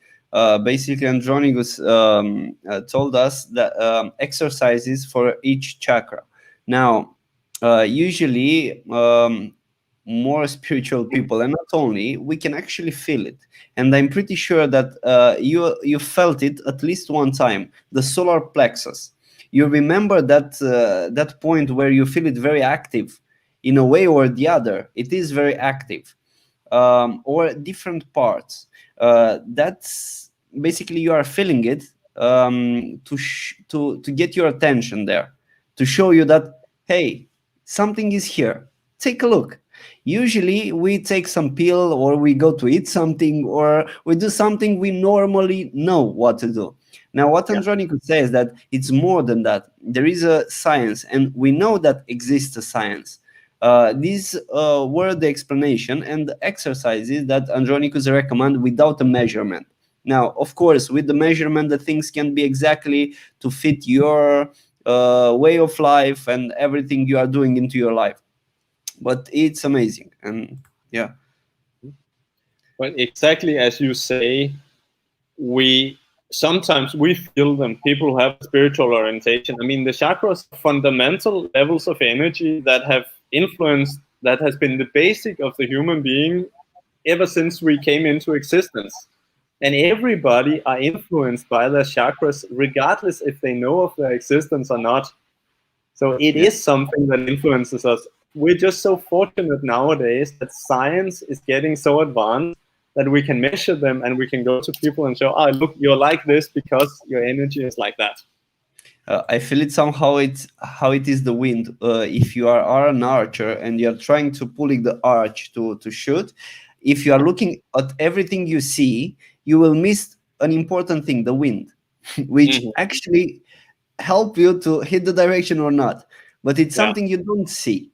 basically, Andronicus told us that exercises for each chakra. Now, usually, more spiritual people, and not only, we can actually feel it. And I'm pretty sure that you felt it at least one time. The solar plexus. You remember that point where you feel it very active, in a way or the other. It is very active. Or different parts. That's basically you are feeling it to get your attention there, to show you that, hey, something is here. Take a look. Usually we take some pill, or we go to eat something, or we do something we normally know what to do. Now, what Andronicus says that it's more than that. There is a science, and we know that exists a science. These were the explanation and the exercises that Andronicus recommend without a measurement. Now, of course, with the measurement, the things can be exactly to fit your way of life and everything you are doing into your life. But it's amazing, and yeah. Well, exactly as you say, sometimes we feel them, people who have spiritual orientation. I mean, the chakras are fundamental levels of energy that have influenced, that has been the basic of the human being ever since we came into existence. And everybody are influenced by their chakras, regardless if they know of their existence or not. So it is something that influences us. We're just so fortunate nowadays that science is getting so advanced that we can measure them and we can go to people and show, look, you're like this because your energy is like that. I feel it somehow. It's how it is the wind. If you are an archer and you're trying to pulling the arch to shoot, if you are looking at everything you see, you will miss an important thing, the wind, which actually help you to hit the direction or not. But it's something you don't see,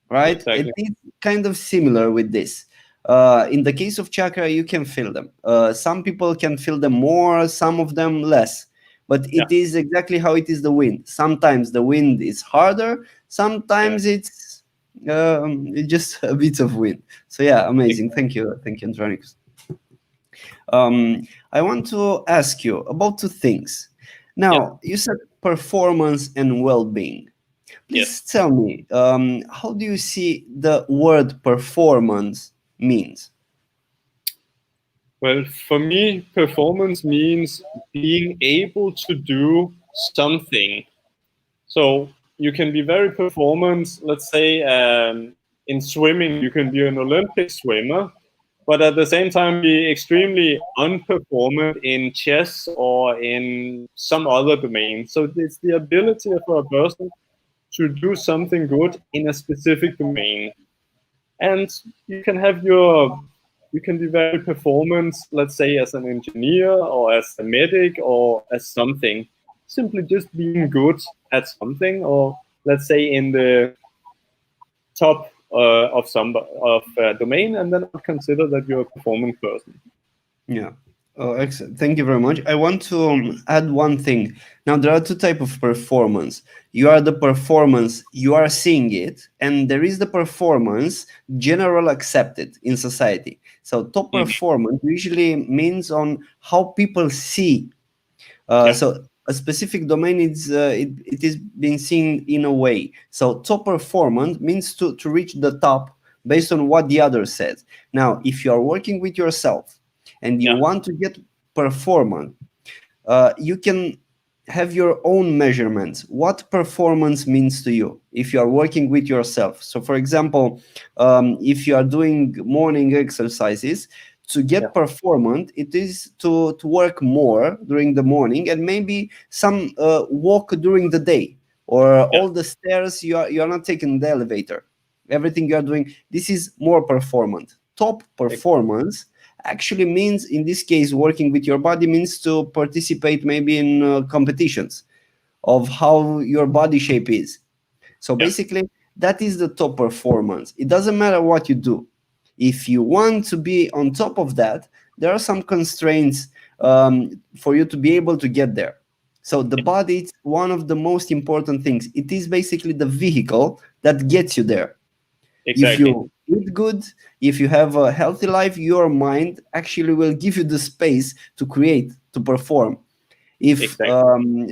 right? Exactly. It is kind of similar with this. In the case of chakra, you can feel them. Some people can feel them more, some of them less. But it is exactly how it is the wind. Sometimes the wind is harder. Sometimes it's just a bit of wind. So yeah, amazing. Thank you, Andronicus. I want to ask you about two things. Now, you said performance and well-being. Please tell me, how do you see the word performance means? Well, for me, performance means being able to do something. So you can be very performance, let's say in swimming, you can be an Olympic swimmer, but at the same time be extremely unperformant in chess or in some other domain. So it's the ability for a person to do something good in a specific domain. And you can be very performance, let's say as an engineer or as a medic or as something, simply just being good at something, or let's say in the top of domain, and then I'll consider that you're a performing person. Yeah. Oh, excellent. Thank you very much. I want to add one thing. Now, there are two types of performance. You are the performance, you are seeing it, and there is the performance general accepted in society. So top performance usually means on how people see. So a specific domain it is being seen in a way. So top performance means to reach the top based on what the other says. Now, if you are working with yourself and you want to get performance, you can have your own measurements. What performance means to you if you are working with yourself. So for example, if you are doing morning exercises, to get performant, it is to work more during the morning and maybe some walk during the day, or all the stairs you are not taking the elevator. Everything you are doing, this is more performant. Top performance actually means, in this case, working with your body means to participate maybe in competitions of how your body shape is. So basically, that is the top performance. It doesn't matter what you do. If you want to be on top of that, there are some constraints for you to be able to get there. So the body is one of the most important things. It is basically the vehicle that gets you there. Exactly. If you eat good, if you have a healthy life, your mind actually will give you the space to create, to perform. If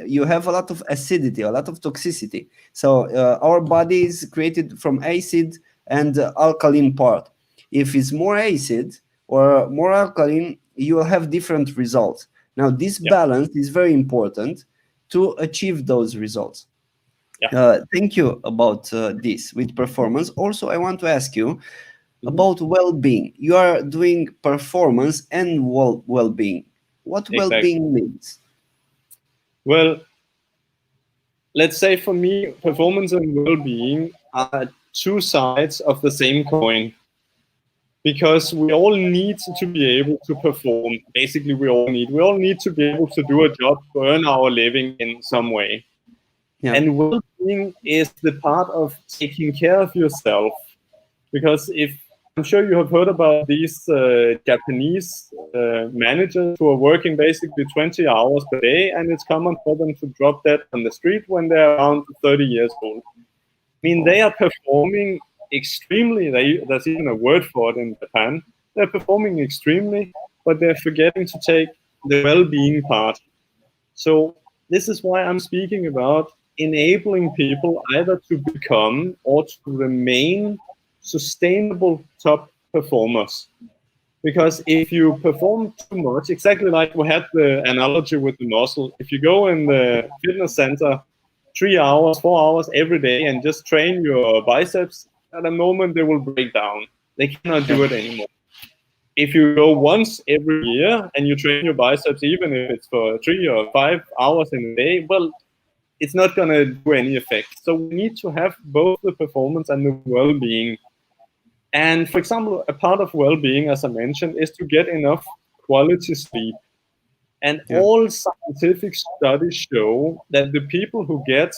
you have a lot of acidity, a lot of toxicity, so our body is created from acid and alkaline part. If it's more acid or more alkaline, you will have different results. Now, this balance is very important to achieve those results. Thank you about this with performance. Also, I want to ask you about well-being. You are doing performance and well-being. What well-being means? Well, let's say for me, performance and well-being are two sides of the same coin. Because we all need to be able to perform. Basically, we all need to be able to do a job to earn our living in some way. And well-being is the part of taking care of yourself. Because I'm sure you have heard about these Japanese managers who are working basically 20 hours per day, and it's common for them to drop dead on the street when they're around 30 years old. I mean, they are performing extremely. There's even a word for it in Japan. They're performing extremely, but they're forgetting to take the well-being part. So this is why I'm speaking about enabling people either to become or to remain sustainable top performers. Because if you perform too much, exactly like we had the analogy with the muscle, if you go in the fitness center 3 hours, 4 hours every day and just train your biceps, at a moment they will break down. They cannot do it anymore. If you go once every year and you train your biceps, even if it's for 3 or 5 hours in a day, well, it's not going to do any effect. So we need to have both the performance and the well-being. And for example, a part of well-being, as I mentioned, is to get enough quality sleep. And all scientific studies show that the people who get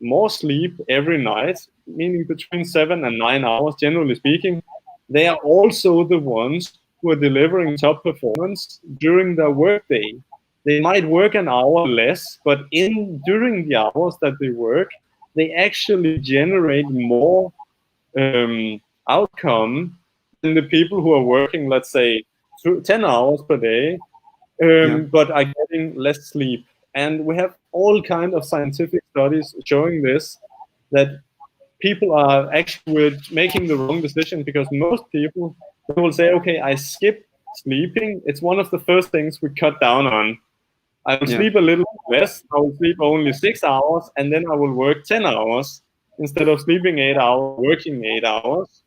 more sleep every night, meaning between 7 and 9 hours, generally speaking, they are also the ones who are delivering top performance during their workday. They might work an hour less, but during the hours that they work, they actually generate more outcome than the people who are working, let's say, 10 hours per day, but are getting less sleep. And we have all kinds of scientific studies showing this, that people are actually making the wrong decision, because most people will say, okay, I skip sleeping. It's one of the first things we cut down on. I will sleep a little less. I will sleep only 6 hours, and then I will work 10 hours instead of sleeping 8 hours, working 8 hours.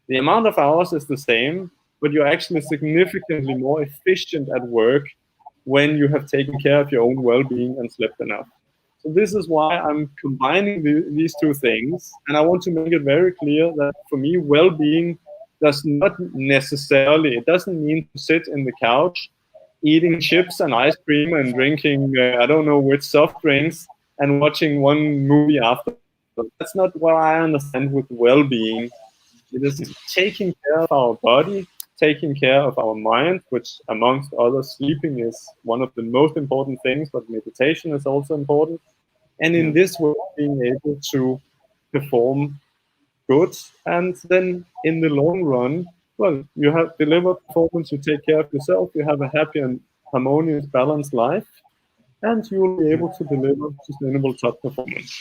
The amount of hours is the same, but you're actually significantly more efficient at work when you have taken care of your own well-being and slept enough. So this is why I'm combining these two things, and I want to make it very clear that for me, well-being does not necessarily, it doesn't mean to sit in the couch eating chips and ice cream and drinking, I don't know which soft drinks, and watching one movie after. That's not what I understand with well-being. It is taking care of our body, taking care of our mind, which amongst others, sleeping is one of the most important things, but meditation is also important. And in this way, being able to perform good. And then in the long run, well, you have delivered performance, you take care of yourself, you have a happy and harmonious, balanced life, and you will be able to deliver sustainable top performance.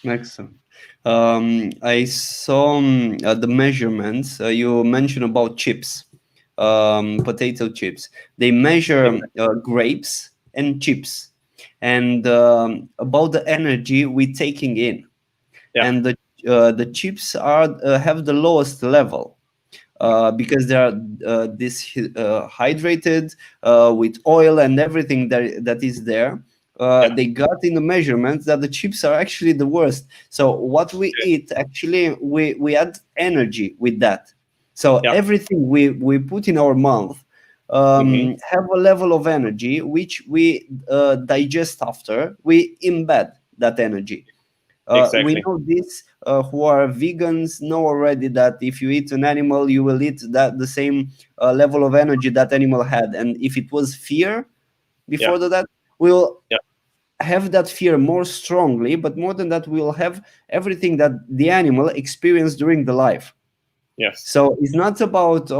Excellent. I saw the measurements. You mentioned about chips, potato chips. They measure grapes and chips, and about the energy we're taking in. Yeah. And the chips are have the lowest level because they are hydrated with oil and everything that is there. They got in the measurements that the chips are actually the worst. So what we eat, actually, we add energy with that. So everything we put in our mouth have a level of energy which we digest after. We embed that energy. We know this, who are vegans know already that if you eat an animal, you will eat that the same level of energy that animal had. And if it was fear before that, we'll have that fear more strongly, but more than that, we'll have everything that the animal experienced during the life. Yes. So it's not about,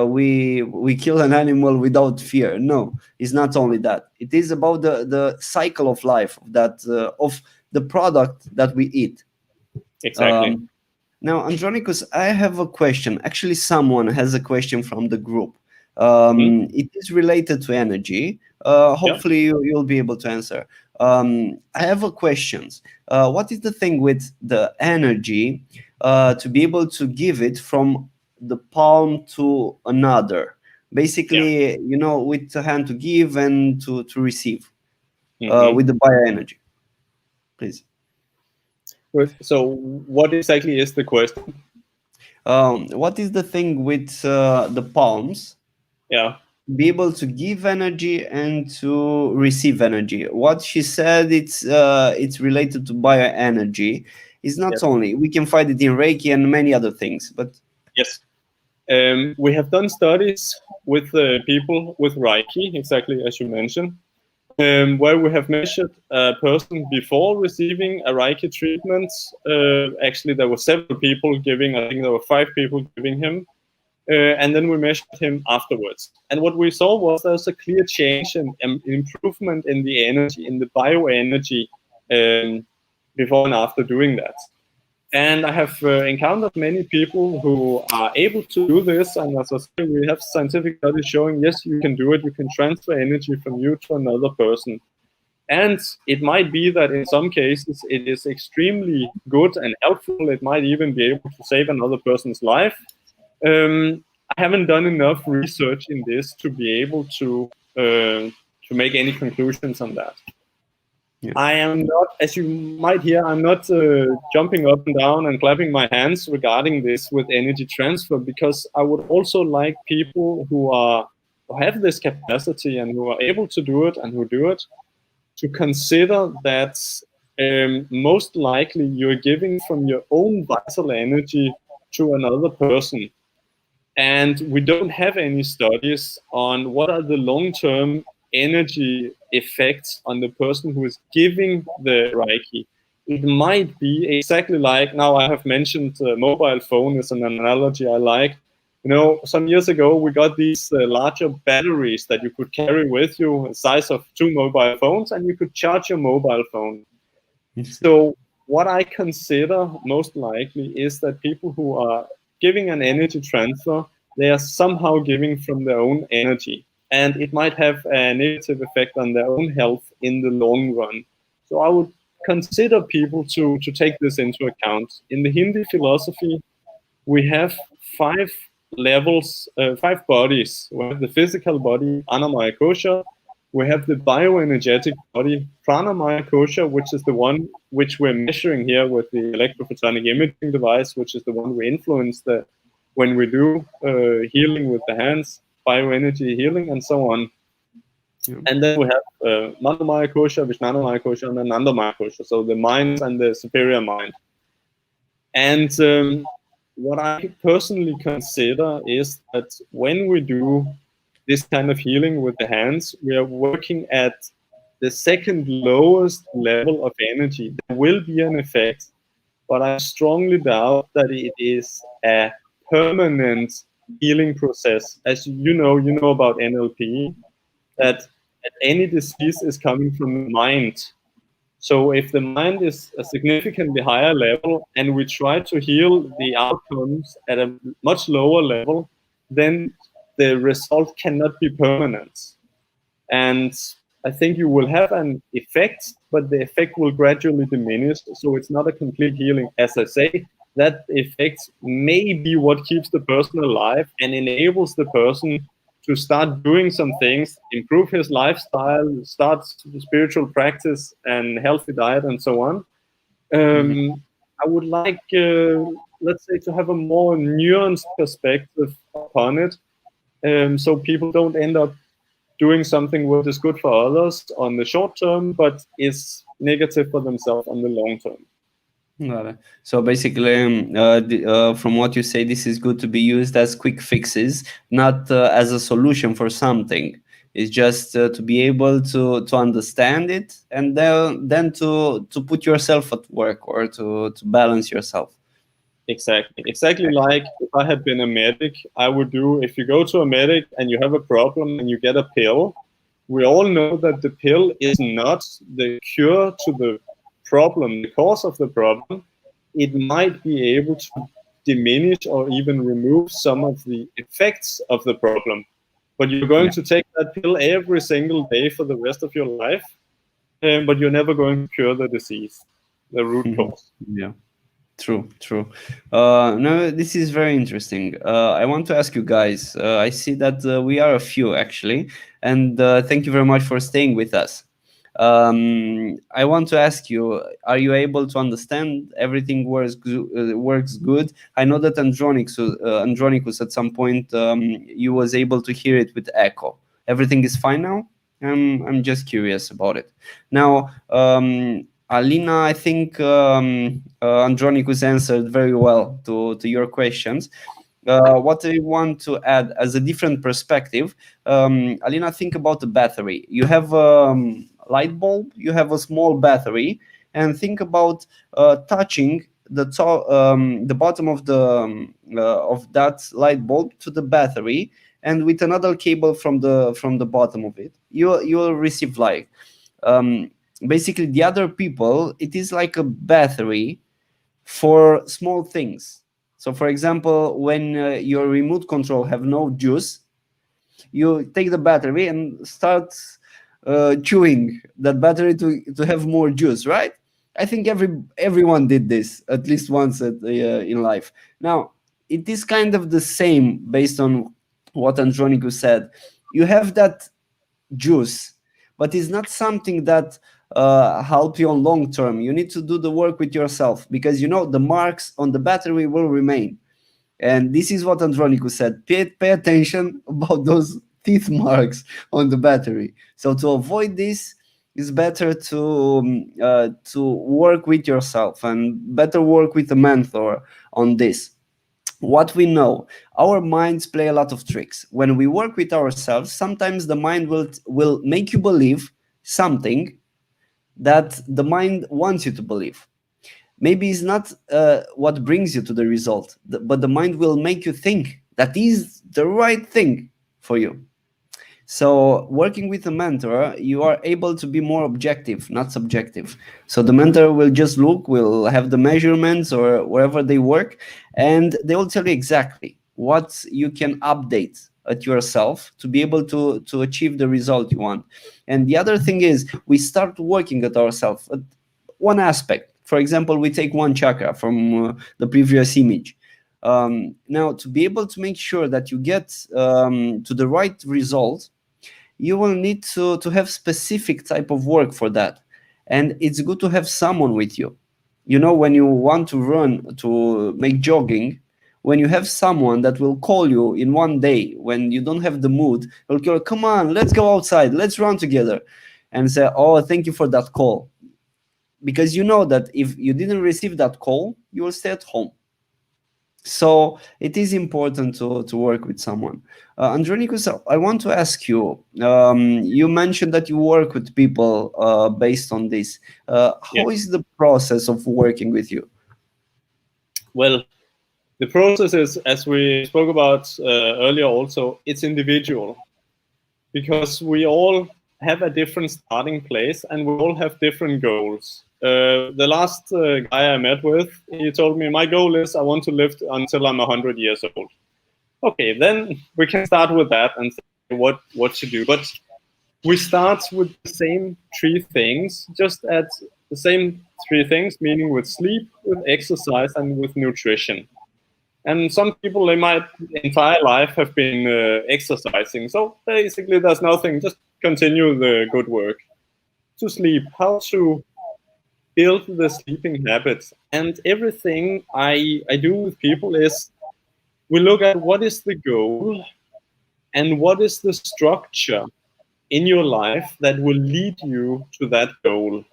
we kill an animal without fear. No, it's not only that. It is about the cycle of life that of the product that we eat. Exactly. Now, Andronicus, I have a question. Actually, someone has a question from the group. It is related to energy. Hopefully, you'll be able to answer. I have a question. What is the thing with the energy to be able to give it from the palm to another? Basically, with the hand to give and to receive with the bioenergy. Please. So what exactly is the question? What is the thing with the palms? Be able to give energy and to receive energy. What she said, it's related to bioenergy. It's not only, we can find it in Reiki and many other things, but yes, we have done studies with people with Reiki, exactly as you mentioned, where we have measured a person before receiving a Reiki treatment. Actually, there were several people giving, I think there were 5 people giving him, and then we measured him afterwards. And what we saw was there's a clear change and improvement in the energy, in the bioenergy, before and after doing that. And I have encountered many people who are able to do this, and as I say, we have scientific studies showing, yes, you can do it, you can transfer energy from you to another person. And it might be that in some cases it is extremely good and helpful, it might even be able to save another person's life. I haven't done enough research in this to be able to make any conclusions on that. I am not, as you might hear, I'm not jumping up and down and clapping my hands regarding this with energy transfer, because I would also like people who have this capacity and who are able to do it and who do it to consider that most likely you're giving from your own vital energy to another person. And we don't have any studies on what are the long-term energy effects on the person who is giving the Reiki. It might be exactly like, now I have mentioned mobile phone is an analogy I like. Some years ago we got these larger batteries that you could carry with you, the size of 2 mobile phones, and you could charge your mobile phone. So what I consider most likely is that people who are giving an energy transfer, they are somehow giving from their own energy. And it might have a negative effect on their own health in the long run. So I would consider people to take this into account. In the Hindi philosophy, we have 5 levels, 5 bodies. We have the physical body, anamaya kosha. We have the bioenergetic body, pranamaya kosha, which is the one which we're measuring here with the electrophotonic imaging device, which is the one we influence when we do healing with the hands, bioenergy healing, and so on. Yeah. And then we have manomaya kosha, vijnanamaya kosha, and anandamaya kosha, so the mind and the superior mind. And what I personally consider is that when we do this kind of healing with the hands, we are working at the second lowest level of energy. There will be an effect, but I strongly doubt that it is a permanent healing process. As you know about NLP, that any disease is coming from the mind. So if the mind is a significantly higher level and we try to heal the outcomes at a much lower level, then the result cannot be permanent. And I think you will have an effect, but the effect will gradually diminish. So it's not a complete healing. As I say, that effect may be what keeps the person alive and enables the person to start doing some things, improve his lifestyle, start spiritual practice and healthy diet and so on. I would like, let's say, to have a more nuanced perspective upon it, so people don't end up doing something which is good for others on the short term, but is negative for themselves on the long term. Got it. So basically, from what you say, this is good to be used as quick fixes, not as a solution for something. It's just to be able to understand it and then to put yourself at work or to balance yourself. Exactly like if I had been a medic, I would do, if you go to a medic and you have a problem and you get a pill, we all know that the pill is not the cure to the problem, the cause of the problem. It might be able to diminish or even remove some of the effects of the problem. But you're going to take that pill every single day for the rest of your life, but you're never going to cure the disease, the root cause. Yeah. True. No, this is very interesting. I want to ask you guys, I see that we are a few actually, and thank you very much for staying with us. I want to ask you, are you able to understand everything works good? I know that Andronicus at some point, you was able to hear it with echo. Everything is fine now? I'm just curious about it. Now, Alina, I think Andronicus answered very well to your questions. What I want to add as a different perspective, Alina, think about the battery. You have light bulb, you have a small battery, and think about touching the top, the bottom of that light bulb to the battery, and with another cable from the bottom of it, you will receive light. Basically, the other people, it is like a battery for small things. So, for example, when your remote control have no juice, you take the battery and start chewing that battery to have more juice, right? I think everyone did this at least once in life. Now, it is kind of the same based on what Andronicus said. You have that juice, but it's not something that help you on long term. You need to do the work with yourself, because the marks on the battery will remain. And this is what Andronicus said. Pay attention about those teeth marks on the battery. So to avoid this, it's better to work with yourself and better work with a mentor on this. What we know, our minds play a lot of tricks. When we work with ourselves, sometimes the mind will make you believe something that the mind wants you to believe. Maybe it's not what brings you to the result, but the mind will make you think that is the right thing for you. So working with a mentor, you are able to be more objective, not subjective. So the mentor will just will have the measurements or wherever they work, and they will tell you exactly what you can update at yourself to be able to achieve the result you want. And the other thing is, we start working at ourselves at one aspect. For example, we take one chakra from the previous image. Now, to be able to make sure that you get to the right result, you will need to have specific type of work for that. And it's good to have someone with you. You know, when you want to run, to make jogging, when you have someone that will call you in one day when you don't have the mood, will go, come on, let's go outside, let's run together, and say, oh, thank you for that call. Because you know that if you didn't receive that call, you will stay at home. So it is important to work with someone. Andronicus, I want to ask you, you mentioned that you work with people based on this. How is the process of working with you? Well, the process is, as we spoke about earlier also, it's individual. Because we all have a different starting place and we all have different goals. The last guy I met with, he told me, my goal is I want to live until I'm 100 years old. Okay, then we can start with that and say what to do. But we start with the same three things, just at the same three things, meaning with sleep, with exercise, and with nutrition. And some people, they might entire life have been exercising. So basically there's nothing, just continue the good work. To sleep, how to build the sleeping habits. And everything I do with people is we look at what is the goal and what is the structure in your life that will lead you to that goal.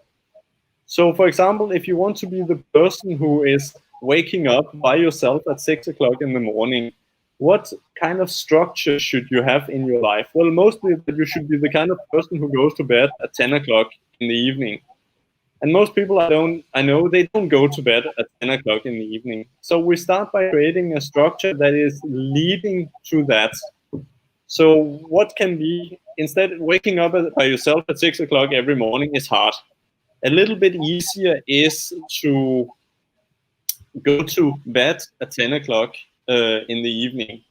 So for example, if you want to be the person who is waking up by yourself at 6 o'clock in the morning, what kind of structure should you have in your life? Well, mostly that you should be the kind of person who goes to bed at 10 o'clock in the evening. And most people I know they don't go to bed at 10 o'clock in the evening. So we start by creating a structure that is leading to that. So what can be, instead waking up by yourself at 6 o'clock every morning is hard. A little bit easier is to go to bed at 10 o'clock in the evening.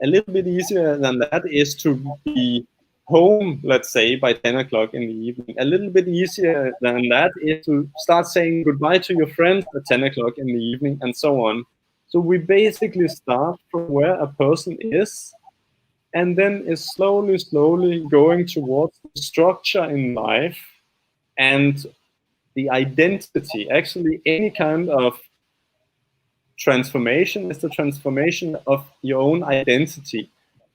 A little bit easier than that is to be home, let's say, by 10 o'clock in the evening. A little bit easier than that is to start saying goodbye to your friends at 10 o'clock in the evening, and so on. So we basically start from where a person is, and then is slowly going towards the structure in life and the identity. Actually, any kind of transformation is the transformation of your own identity.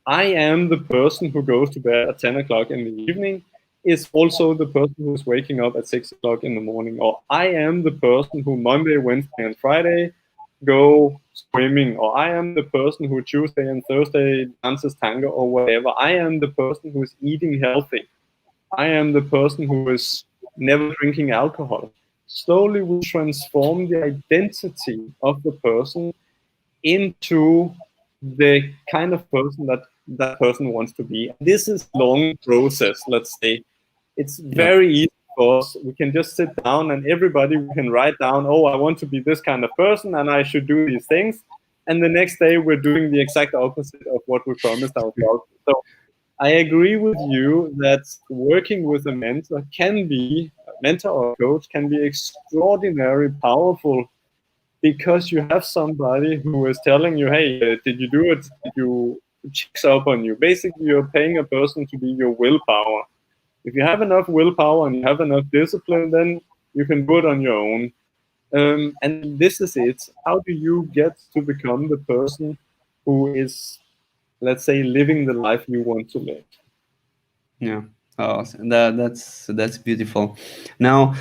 I am the person who goes to bed at 10 o'clock in the evening is also the person who's waking up at 6 o'clock in the morning. Or I am the person who Monday, Wednesday, and Friday go swimming. Or I am the person who Tuesday and Thursday dances tango or whatever. I am the person who is eating healthy. I am the person who is never drinking alcohol. Slowly we transform the identity of the person into the kind of person that that person wants to be. This is a long process, let's say. It's very easy for us. We can just sit down and everybody can write down, oh, I want to be this kind of person and I should do these things. And the next day we're doing the exact opposite of what we promised ourselves. So I agree with you that working with a mentor can be, mentor or coach can be extraordinarily powerful, because you have somebody who is telling you, hey, did you do it? Did you checks up on you? Basically, you're paying a person to be your willpower. If you have enough willpower and you have enough discipline, then you can do it on your own. And this is it. How do you get to become the person who is, let's say, living the life you want to live? Yeah. Oh, that's beautiful. Now,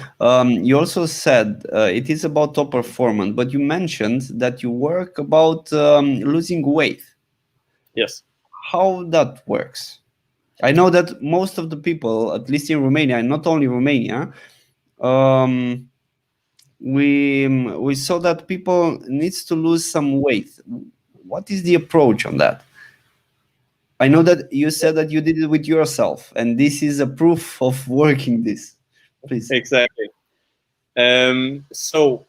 you also said it is about top performance, but you mentioned that you work about losing weight. Yes. How that works? I know that most of the people, at least in Romania, and not only Romania, we saw that people needs to lose some weight. What is the approach on that? I know that you said that you did it with yourself, and this is a proof of working this. Please. Exactly. So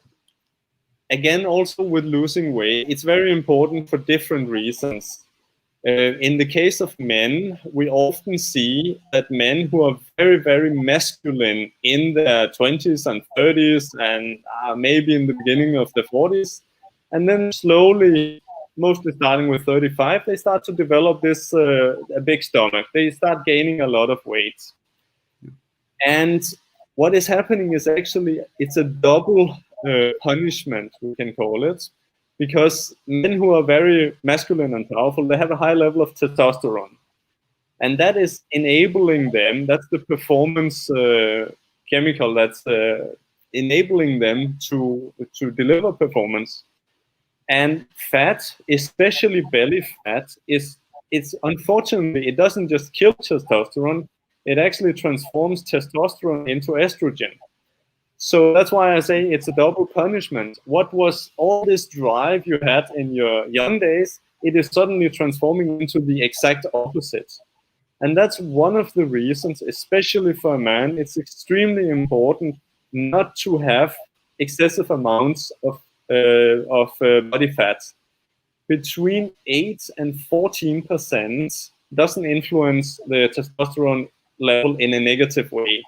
again, also with losing weight, it's very important for different reasons. In the case of men, we often see that men who are very, very masculine in their 20s and 30s and maybe in the beginning of the 40s, And then slowly, mostly starting with 35, they start to develop this a big stomach. They start gaining a lot of weight. And what is happening is actually, it's a double punishment, we can call it, because men who are very masculine and powerful, they have a high level of testosterone. And that is enabling them, that's the performance chemical that's enabling them to deliver performance. And fat, especially belly fat, it's unfortunately, it doesn't just kill testosterone, it actually transforms testosterone into estrogen. So that's why I say it's a double punishment. What was all this drive you had in your young days, it is suddenly transforming into the exact opposite. And that's one of the reasons, especially for a man, it's extremely important not to have excessive amounts of body fat. Between 8 and 14% doesn't influence the testosterone level in a negative way.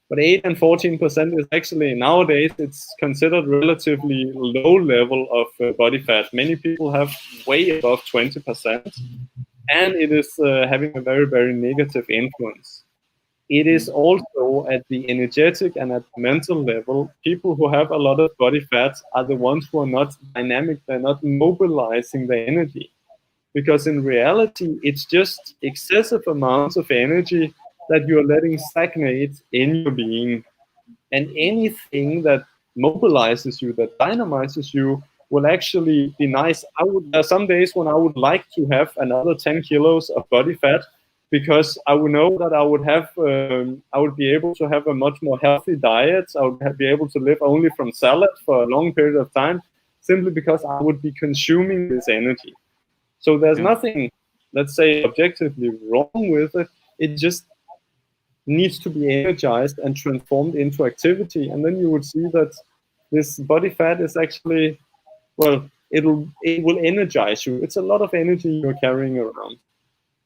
But 8 and 14% is actually, nowadays, it's considered relatively low level of body fat. Many people have way above 20%, and it is having a very, very negative influence. It is also at the energetic and at the mental level, people who have a lot of body fat are the ones who are not dynamic, they're not mobilizing the energy. Because in reality, it's just excessive amounts of energy that you're letting stagnate in your being. And anything that mobilizes you, that dynamizes you, will actually be nice. There are some days when I would like to have another 10 kilos of body fat, because I would know that I would be able to have a much more healthy diet. I would be able to live only from salad for a long period of time, simply because I would be consuming this energy. So there's nothing, let's say, objectively wrong with it. It just needs to be energized and transformed into activity. And then you would see that this body fat is actually, well, it will energize you. It's a lot of energy you're carrying around.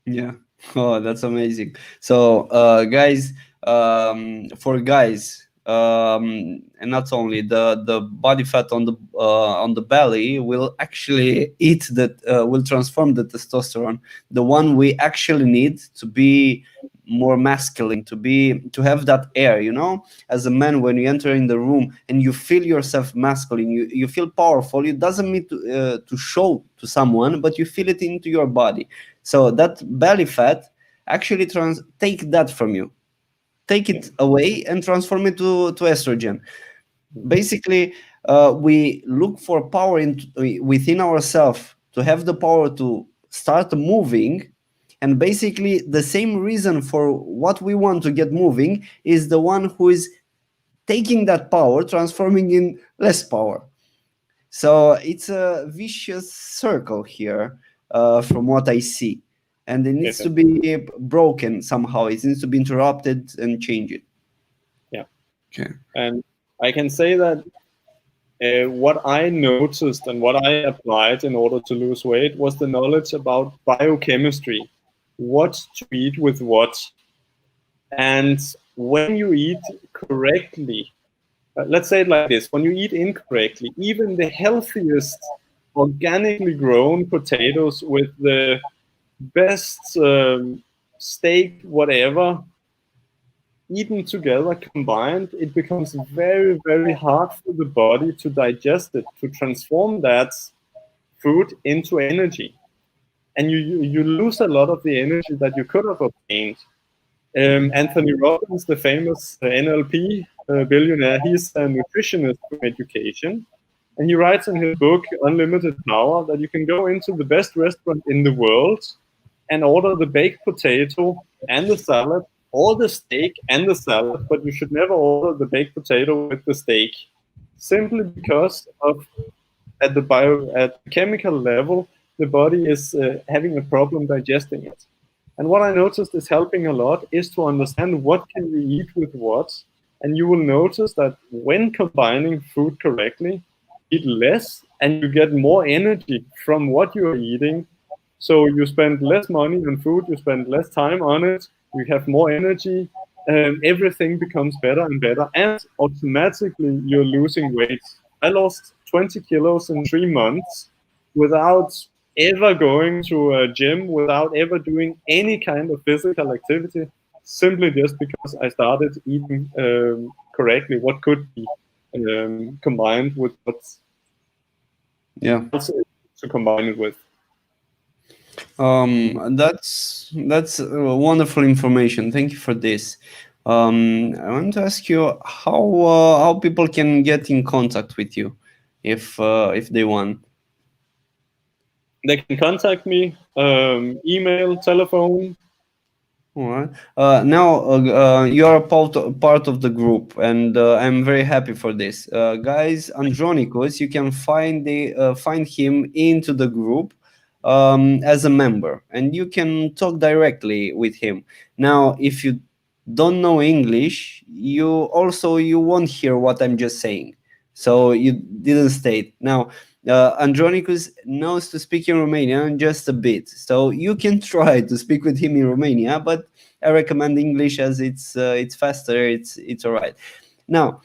Yeah. Oh, that's amazing. So, guys, for guys, and not only the body fat on the belly will actually will transform the testosterone, the one we actually need to be more masculine, to have that air, you know, as a man, when you enter in the room and you feel yourself masculine, you feel powerful. It doesn't mean to show to someone, but you feel it into your body. So that belly fat actually take that from you, take it away and transform it to estrogen. Basically, we look for power within ourselves to have the power to start moving. And basically, the same reason for what we want to get moving is the one who is taking that power, transforming in less power. So it's a vicious circle here, from what I see. And it needs to be broken somehow. It needs to be interrupted and changed. Yeah. Okay. And I can say that what I noticed and what I applied in order to lose weight was the knowledge about biochemistry, what to eat with what. And when you eat correctly, let's say it like this, when you eat incorrectly, even the healthiest organically grown potatoes with the best steak, whatever, eaten together, combined, it becomes very, very hard for the body to digest it, to transform that food into energy. And you lose a lot of the energy that you could have obtained. Anthony Robbins, the famous NLP billionaire, he's a nutritionist from education. And he writes in his book, Unlimited Power, that you can go into the best restaurant in the world and order the baked potato and the salad, or the steak and the salad, but you should never order the baked potato with the steak, simply because of at the chemical level, the body is having a problem digesting it. And what I noticed is helping a lot is to understand what can we eat with what, and you will notice that when combining food correctly, eat less and you get more energy from what you are eating. So you spend less money on food, you spend less time on it, you have more energy, everything becomes better and better, and automatically you're losing weight. I lost 20 kilos in 3 months without ever going to a gym, without ever doing any kind of physical activity, simply just because I started eating correctly, what could be combined with what's to combine it with. That's wonderful information. Thank you for this. I want to ask you how people can get in contact with you if they want. They can contact me, email, telephone. All right. Now you are part of the group, and I'm very happy for this. Guys, Andronicus, you can find him into the group as a member, and you can talk directly with him. Now, if you don't know English, you won't hear what I'm just saying. So you didn't state. Now, Andronicus knows to speak in Romanian just a bit, so you can try to speak with him in Romania, but I recommend English as it's faster. It's all right. Now,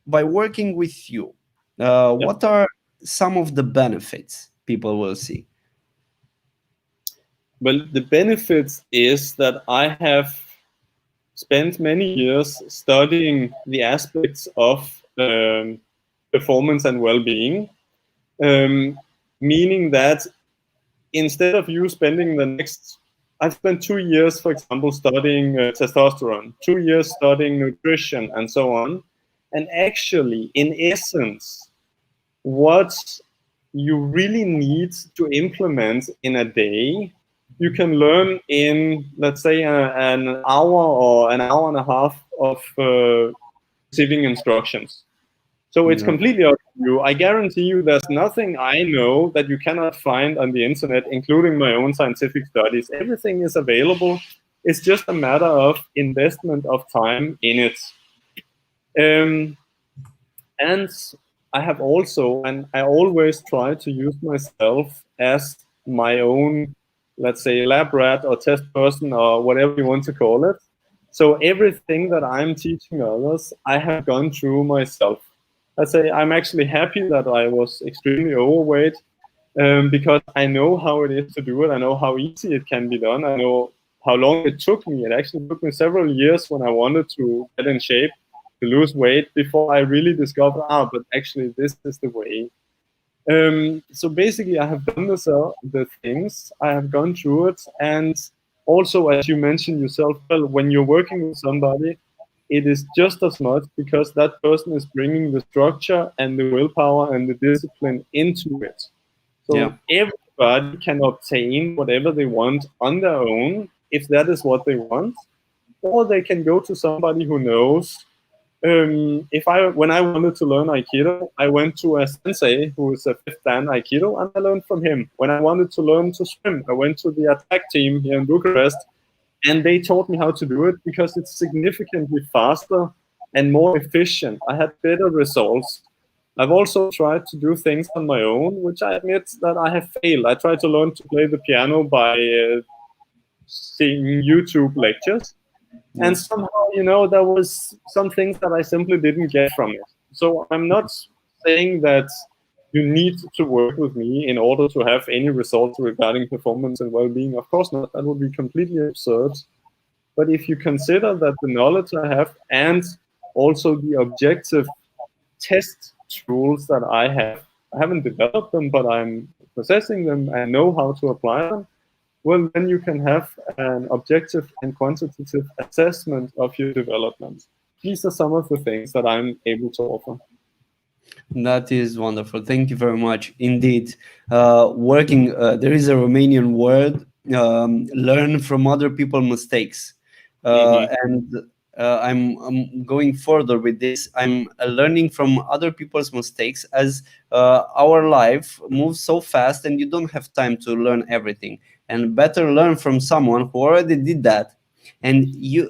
by working with you, what are some of the benefits people will see? Well, the benefits is that I have spent many years studying the aspects of performance and well-being, meaning that instead of you spending I've spent 2 years, for example, studying testosterone, 2 years studying nutrition and so on. And actually, in essence, what you really need to implement in a day, you can learn in, let's say, an hour or an hour and a half of receiving instructions. So it's completely up to you. I guarantee you there's nothing I know that you cannot find on the internet, including my own scientific studies. Everything is available. It's just a matter of investment of time in it. And I have also, and I always try to use myself as my own, let's say, lab rat or test person or whatever you want to call it. So everything that I'm teaching others, I have gone through myself. I say I'm actually happy that I was extremely overweight because I know how it is to do it. I know how easy it can be done. I know how long it took me. It actually took me several years when I wanted to get in shape, to lose weight, before I really discovered, but actually this is the way. So basically I have done the things, I have gone through it. And also, as you mentioned yourself, well, when you're working with somebody, it is just as much because that person is bringing the structure and the willpower and the discipline into it. So everybody can obtain whatever they want on their own, if that is what they want, or they can go to somebody who knows. When I wanted to learn Aikido, I went to a sensei who is a 5th Dan Aikido, and I learned from him. When I wanted to learn to swim, I went to the attack team here in Bucharest, and they taught me how to do it because it's significantly faster and more efficient. I had better results. I've also tried to do things on my own, which I admit that I have failed. I tried to learn to play the piano by seeing YouTube lectures. And somehow, there was some things that I simply didn't get from it. So I'm not saying that you need to work with me in order to have any results regarding performance and well-being. Of course not. That would be completely absurd. But if you consider that the knowledge I have and also the objective test tools that I haven't developed them, but I'm possessing them and know how to apply them, well, then you can have an objective and quantitative assessment of your development. These are some of the things that I'm able to offer. That is wonderful. Thank you very much. Indeed, there is a Romanian word, learn from other people's mistakes. And I'm going further with this. I'm learning from other people's mistakes as our life moves so fast and you don't have time to learn everything. And better learn from someone who already did that, and you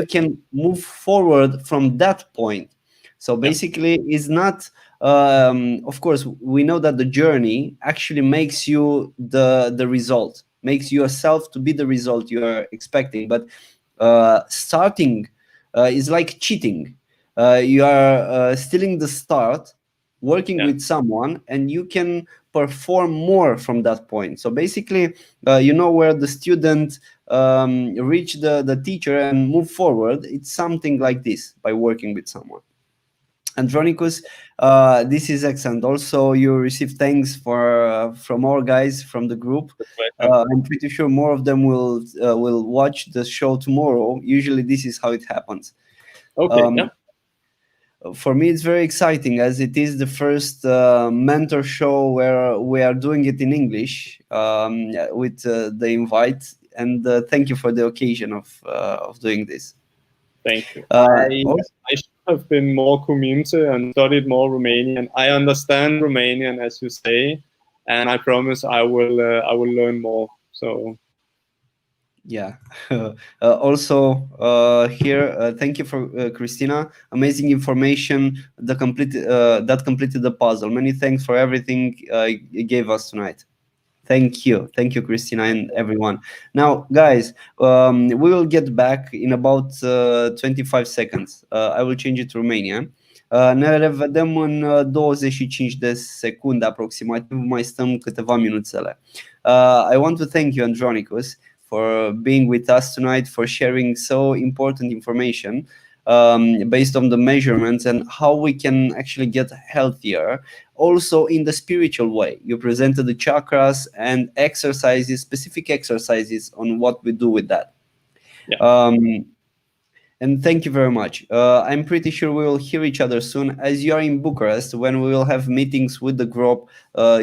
can move forward from that point. So basically, it's not. Of course, we know that the journey actually makes you the result, makes yourself to be the result you are expecting. But starting is like cheating. You are still in the start, working with someone, and you can perform more from that point. So basically, where the student reach the teacher and move forward. It's something like this by working with someone. Andronicus, this is excellent. Also, you receive thanks from our guys from the group. I'm pretty sure more of them will watch the show tomorrow. Usually, this is how it happens. Okay. For me, it's very exciting as it is the first mentor show where we are doing it in English with the invite. And thank you for the occasion of doing this. Thank you. I should have been more minte and studied more Romanian. I understand Romanian, as you say, and I promise I will learn more. So. Yeah. Also here, thank you for Christina. Amazing information that completed the puzzle. Many thanks for everything you gave us tonight. Thank you, Christina, and everyone. Now, guys, we will get back in about 25 seconds. I will change it to Romanian. Ne revedem în 25 de secunde aproximativ, mai stăm câteva minuțele. I want to thank you, Andronicus, for being with us tonight, for sharing so important information based on the measurements and how we can actually get healthier. Also in the spiritual way, you presented the chakras and exercises, specific exercises on what we do with that. And thank you very much. I'm pretty sure we will hear each other soon. As you are in Bucharest, when we will have meetings with the group,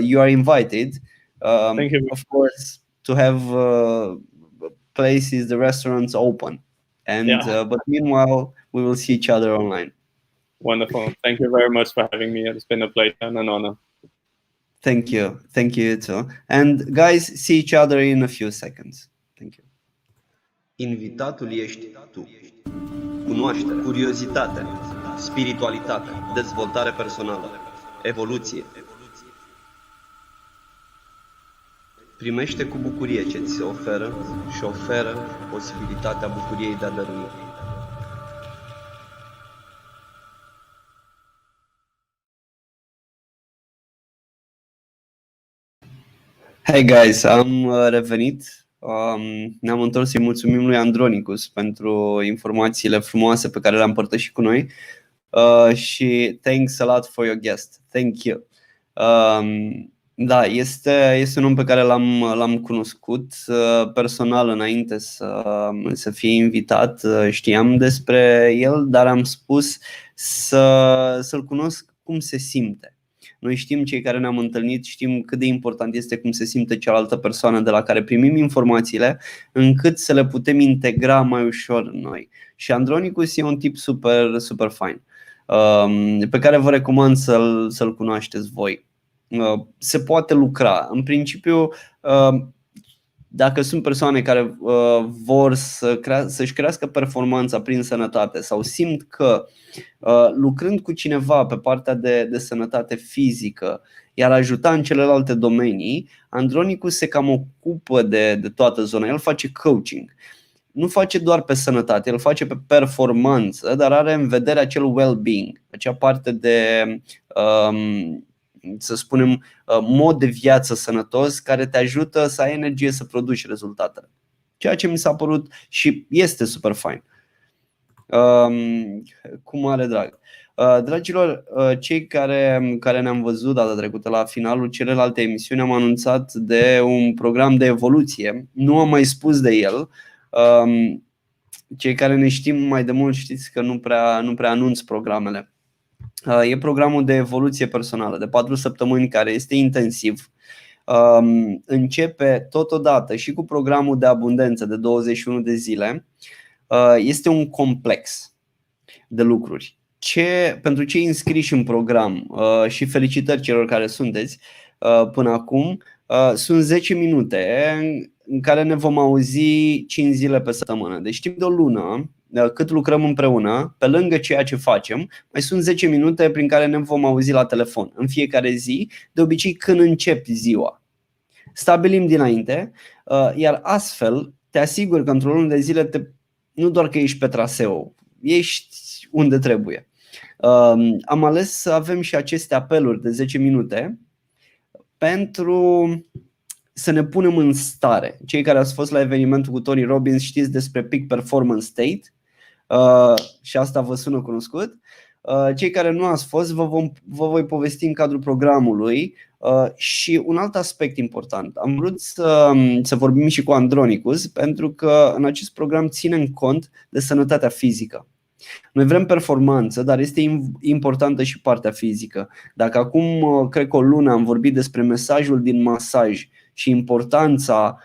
you are invited. Thank you. Of course, to have places, the restaurants open. And but meanwhile, we will see each other online. Wonderful. Thank you very much for having me. It's been a pleasure and an honor. Thank you. Thank you too. And guys, see each other in a few seconds. Thank you. Invitatul ești tu. Cunoaștere, curiozitate, spiritualitate, dezvoltare personală, evoluție. Primește cu bucurie ce ți se oferă și oferă posibilitatea bucuriei de a dărui. Hey guys, am revenit. Ne-am întors să-i mulțumim lui Andronicus pentru informațiile frumoase pe care le-a împărtășit cu noi. Și thanks a lot for your guest. Thank you. Da, este un om pe care l-am cunoscut personal înainte să fie invitat. Știam despre el, dar am spus să-l cunosc cum se simte. Noi știm, cei care ne-am întâlnit, știm cât de important este cum se simte cealaltă persoană de la care primim informațiile, încât să le putem integra mai ușor în noi. Și Andronicus e un tip super, super fain, pe care vă recomand să-l cunoașteți voi. Se poate lucra. În principiu, dacă sunt persoane care vor să-și crească performanța prin sănătate sau simt că lucrând cu cineva pe partea de sănătate fizică i-ar ajuta în celelalte domenii, Andronicus se cam ocupă de toată zona. El face coaching. Nu face doar pe sănătate, el face pe performanță, dar are în vedere acel well-being, acea parte de să spunem, mod de viață sănătos care te ajută să ai energie să produci rezultatele. Ceea ce mi s-a părut și este super fain. Cu mare drag. Dragilor, cei care ne-am văzut data trecută la finalul celelalte emisiuni, am anunțat de un program de evoluție. Nu am mai spus de el. Cei care ne știm mai de mult știți că nu prea anunț programele. E programul de evoluție personală de 4 săptămâni care este intensiv. Începe totodată și cu programul de abundență de 21 de zile. Este un complex de lucruri. Pentru cei înscriși în program și felicitări celor care sunteți până acum, sunt 10 minute în care ne vom auzi 5 zile pe săptămână. Deci timp de o lună, cât lucrăm împreună, pe lângă ceea ce facem, mai sunt 10 minute prin care ne vom auzi la telefon în fiecare zi, de obicei când începi ziua. Stabilim dinainte, iar astfel te asiguri că într-o lună de zile nu doar că ești pe traseu, ești unde trebuie. Am ales să avem și aceste apeluri de 10 minute pentru să ne punem în stare. Cei care ați fost la evenimentul cu Tony Robbins știți despre Peak Performance State și asta vă sună cunoscut. Cei care nu ați fost, vă voi povesti în cadrul programului. Și un alt aspect important, am vrut să vorbim și cu Andronicus, pentru că în acest program ținem cont de sănătatea fizică. Noi vrem performanță, dar este importantă și partea fizică. Dacă acum, cred că o lună, am vorbit despre mesajul din masaj și importanța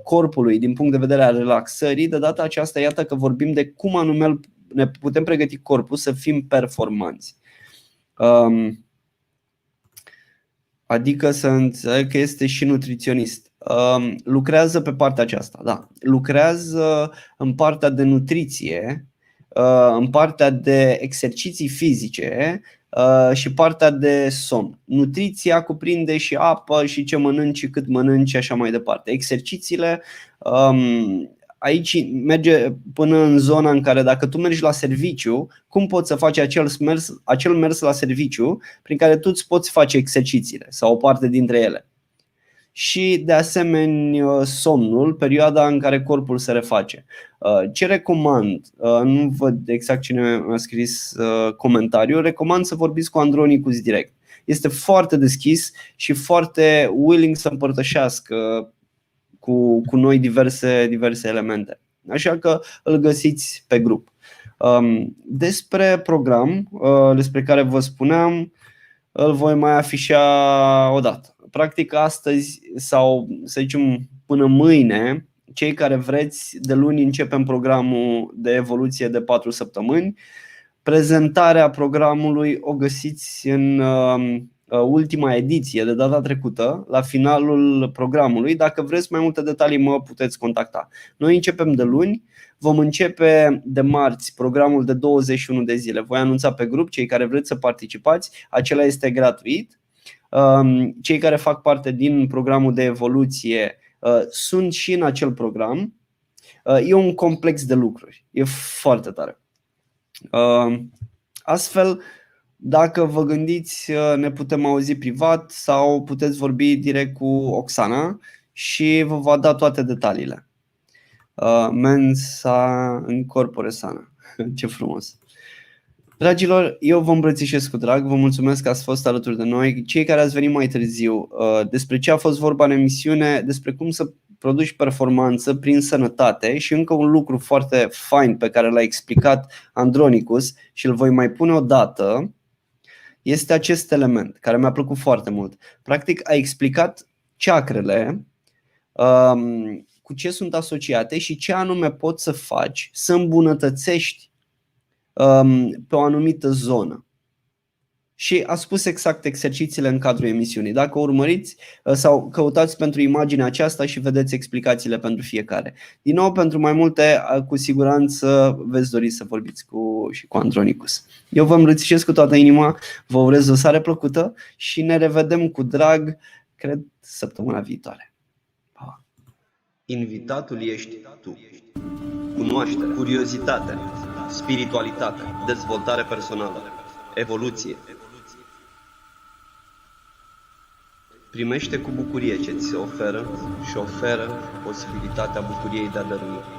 corpului din punct de vedere al relaxării, de data aceasta iată că vorbim de cum anume ne putem pregăti corpul să fim performanți. Adică să înțeleg că este și nutriționist. Lucrează pe partea aceasta, da. Lucrează în partea de nutriție, în partea de exerciții fizice și partea de somn. Nutriția cuprinde și apă și ce mănânci și cât mănânci și așa mai departe. Exercițiile aici merge până în zona în care dacă tu mergi la serviciu, cum poți să faci acel mers la serviciu prin care tu îți poți face exercițiile sau o parte dintre ele. Și de asemenea somnul, perioada în care corpul se reface. Ce recomand? Nu văd exact cine a scris comentariul. Recomand să vorbiți cu Andronicus direct. Este foarte deschis și foarte willing să împărtășească cu noi diverse elemente. Așa că îl găsiți pe grup. Despre program, despre care vă spuneam, îl voi mai afișa o dată. Practic astăzi sau să zicem până mâine, cei care vreți, de luni începem programul de evoluție de 4 săptămâni. Prezentarea programului o găsiți în ultima ediție de data trecută, la finalul programului. Dacă vreți mai multe detalii, mă puteți contacta. Noi începem de luni, vom începe de marți programul de 21 de zile. Voi anunța pe grup, cei care vreți să participați, acela este gratuit. Cei care fac parte din programul de evoluție sunt și în acel program. E un complex de lucruri, e foarte tare. Astfel, dacă vă gândiți, ne putem auzi privat sau puteți vorbi direct cu Oxana și vă va da toate detaliile. Mensa în corpore sana. Ce frumos! Dragilor, eu vă îmbrățișez cu drag, vă mulțumesc că ați fost alături de noi. Cei care ați venit mai târziu, despre ce a fost vorba în emisiune, despre cum să produci performanță prin sănătate și încă un lucru foarte fain pe care l-a explicat Andronicus și îl voi mai pune o dată, este acest element care mi-a plăcut foarte mult. Practic a explicat chakrele, cu ce sunt asociate și ce anume poți să faci să îmbunătățești pe o anumită zonă. Și a spus exact exercițiile în cadrul emisiunii. Dacă urmăriți sau căutați pentru imaginea aceasta și vedeți explicațiile pentru fiecare. Din nou, pentru mai multe, cu siguranță veți dori să vorbiți și cu Andronicus. Eu vă îmbrățișez cu toată inima, vă urez o seară plăcută și ne revedem cu drag, cred, săptămâna viitoare. Pa! Invitatul ești tu. Cunoaștere, curiozitate, spiritualitate, dezvoltare personală, evoluție. Primește cu bucurie ce ți se oferă și oferă posibilitatea bucuriei de a dărui.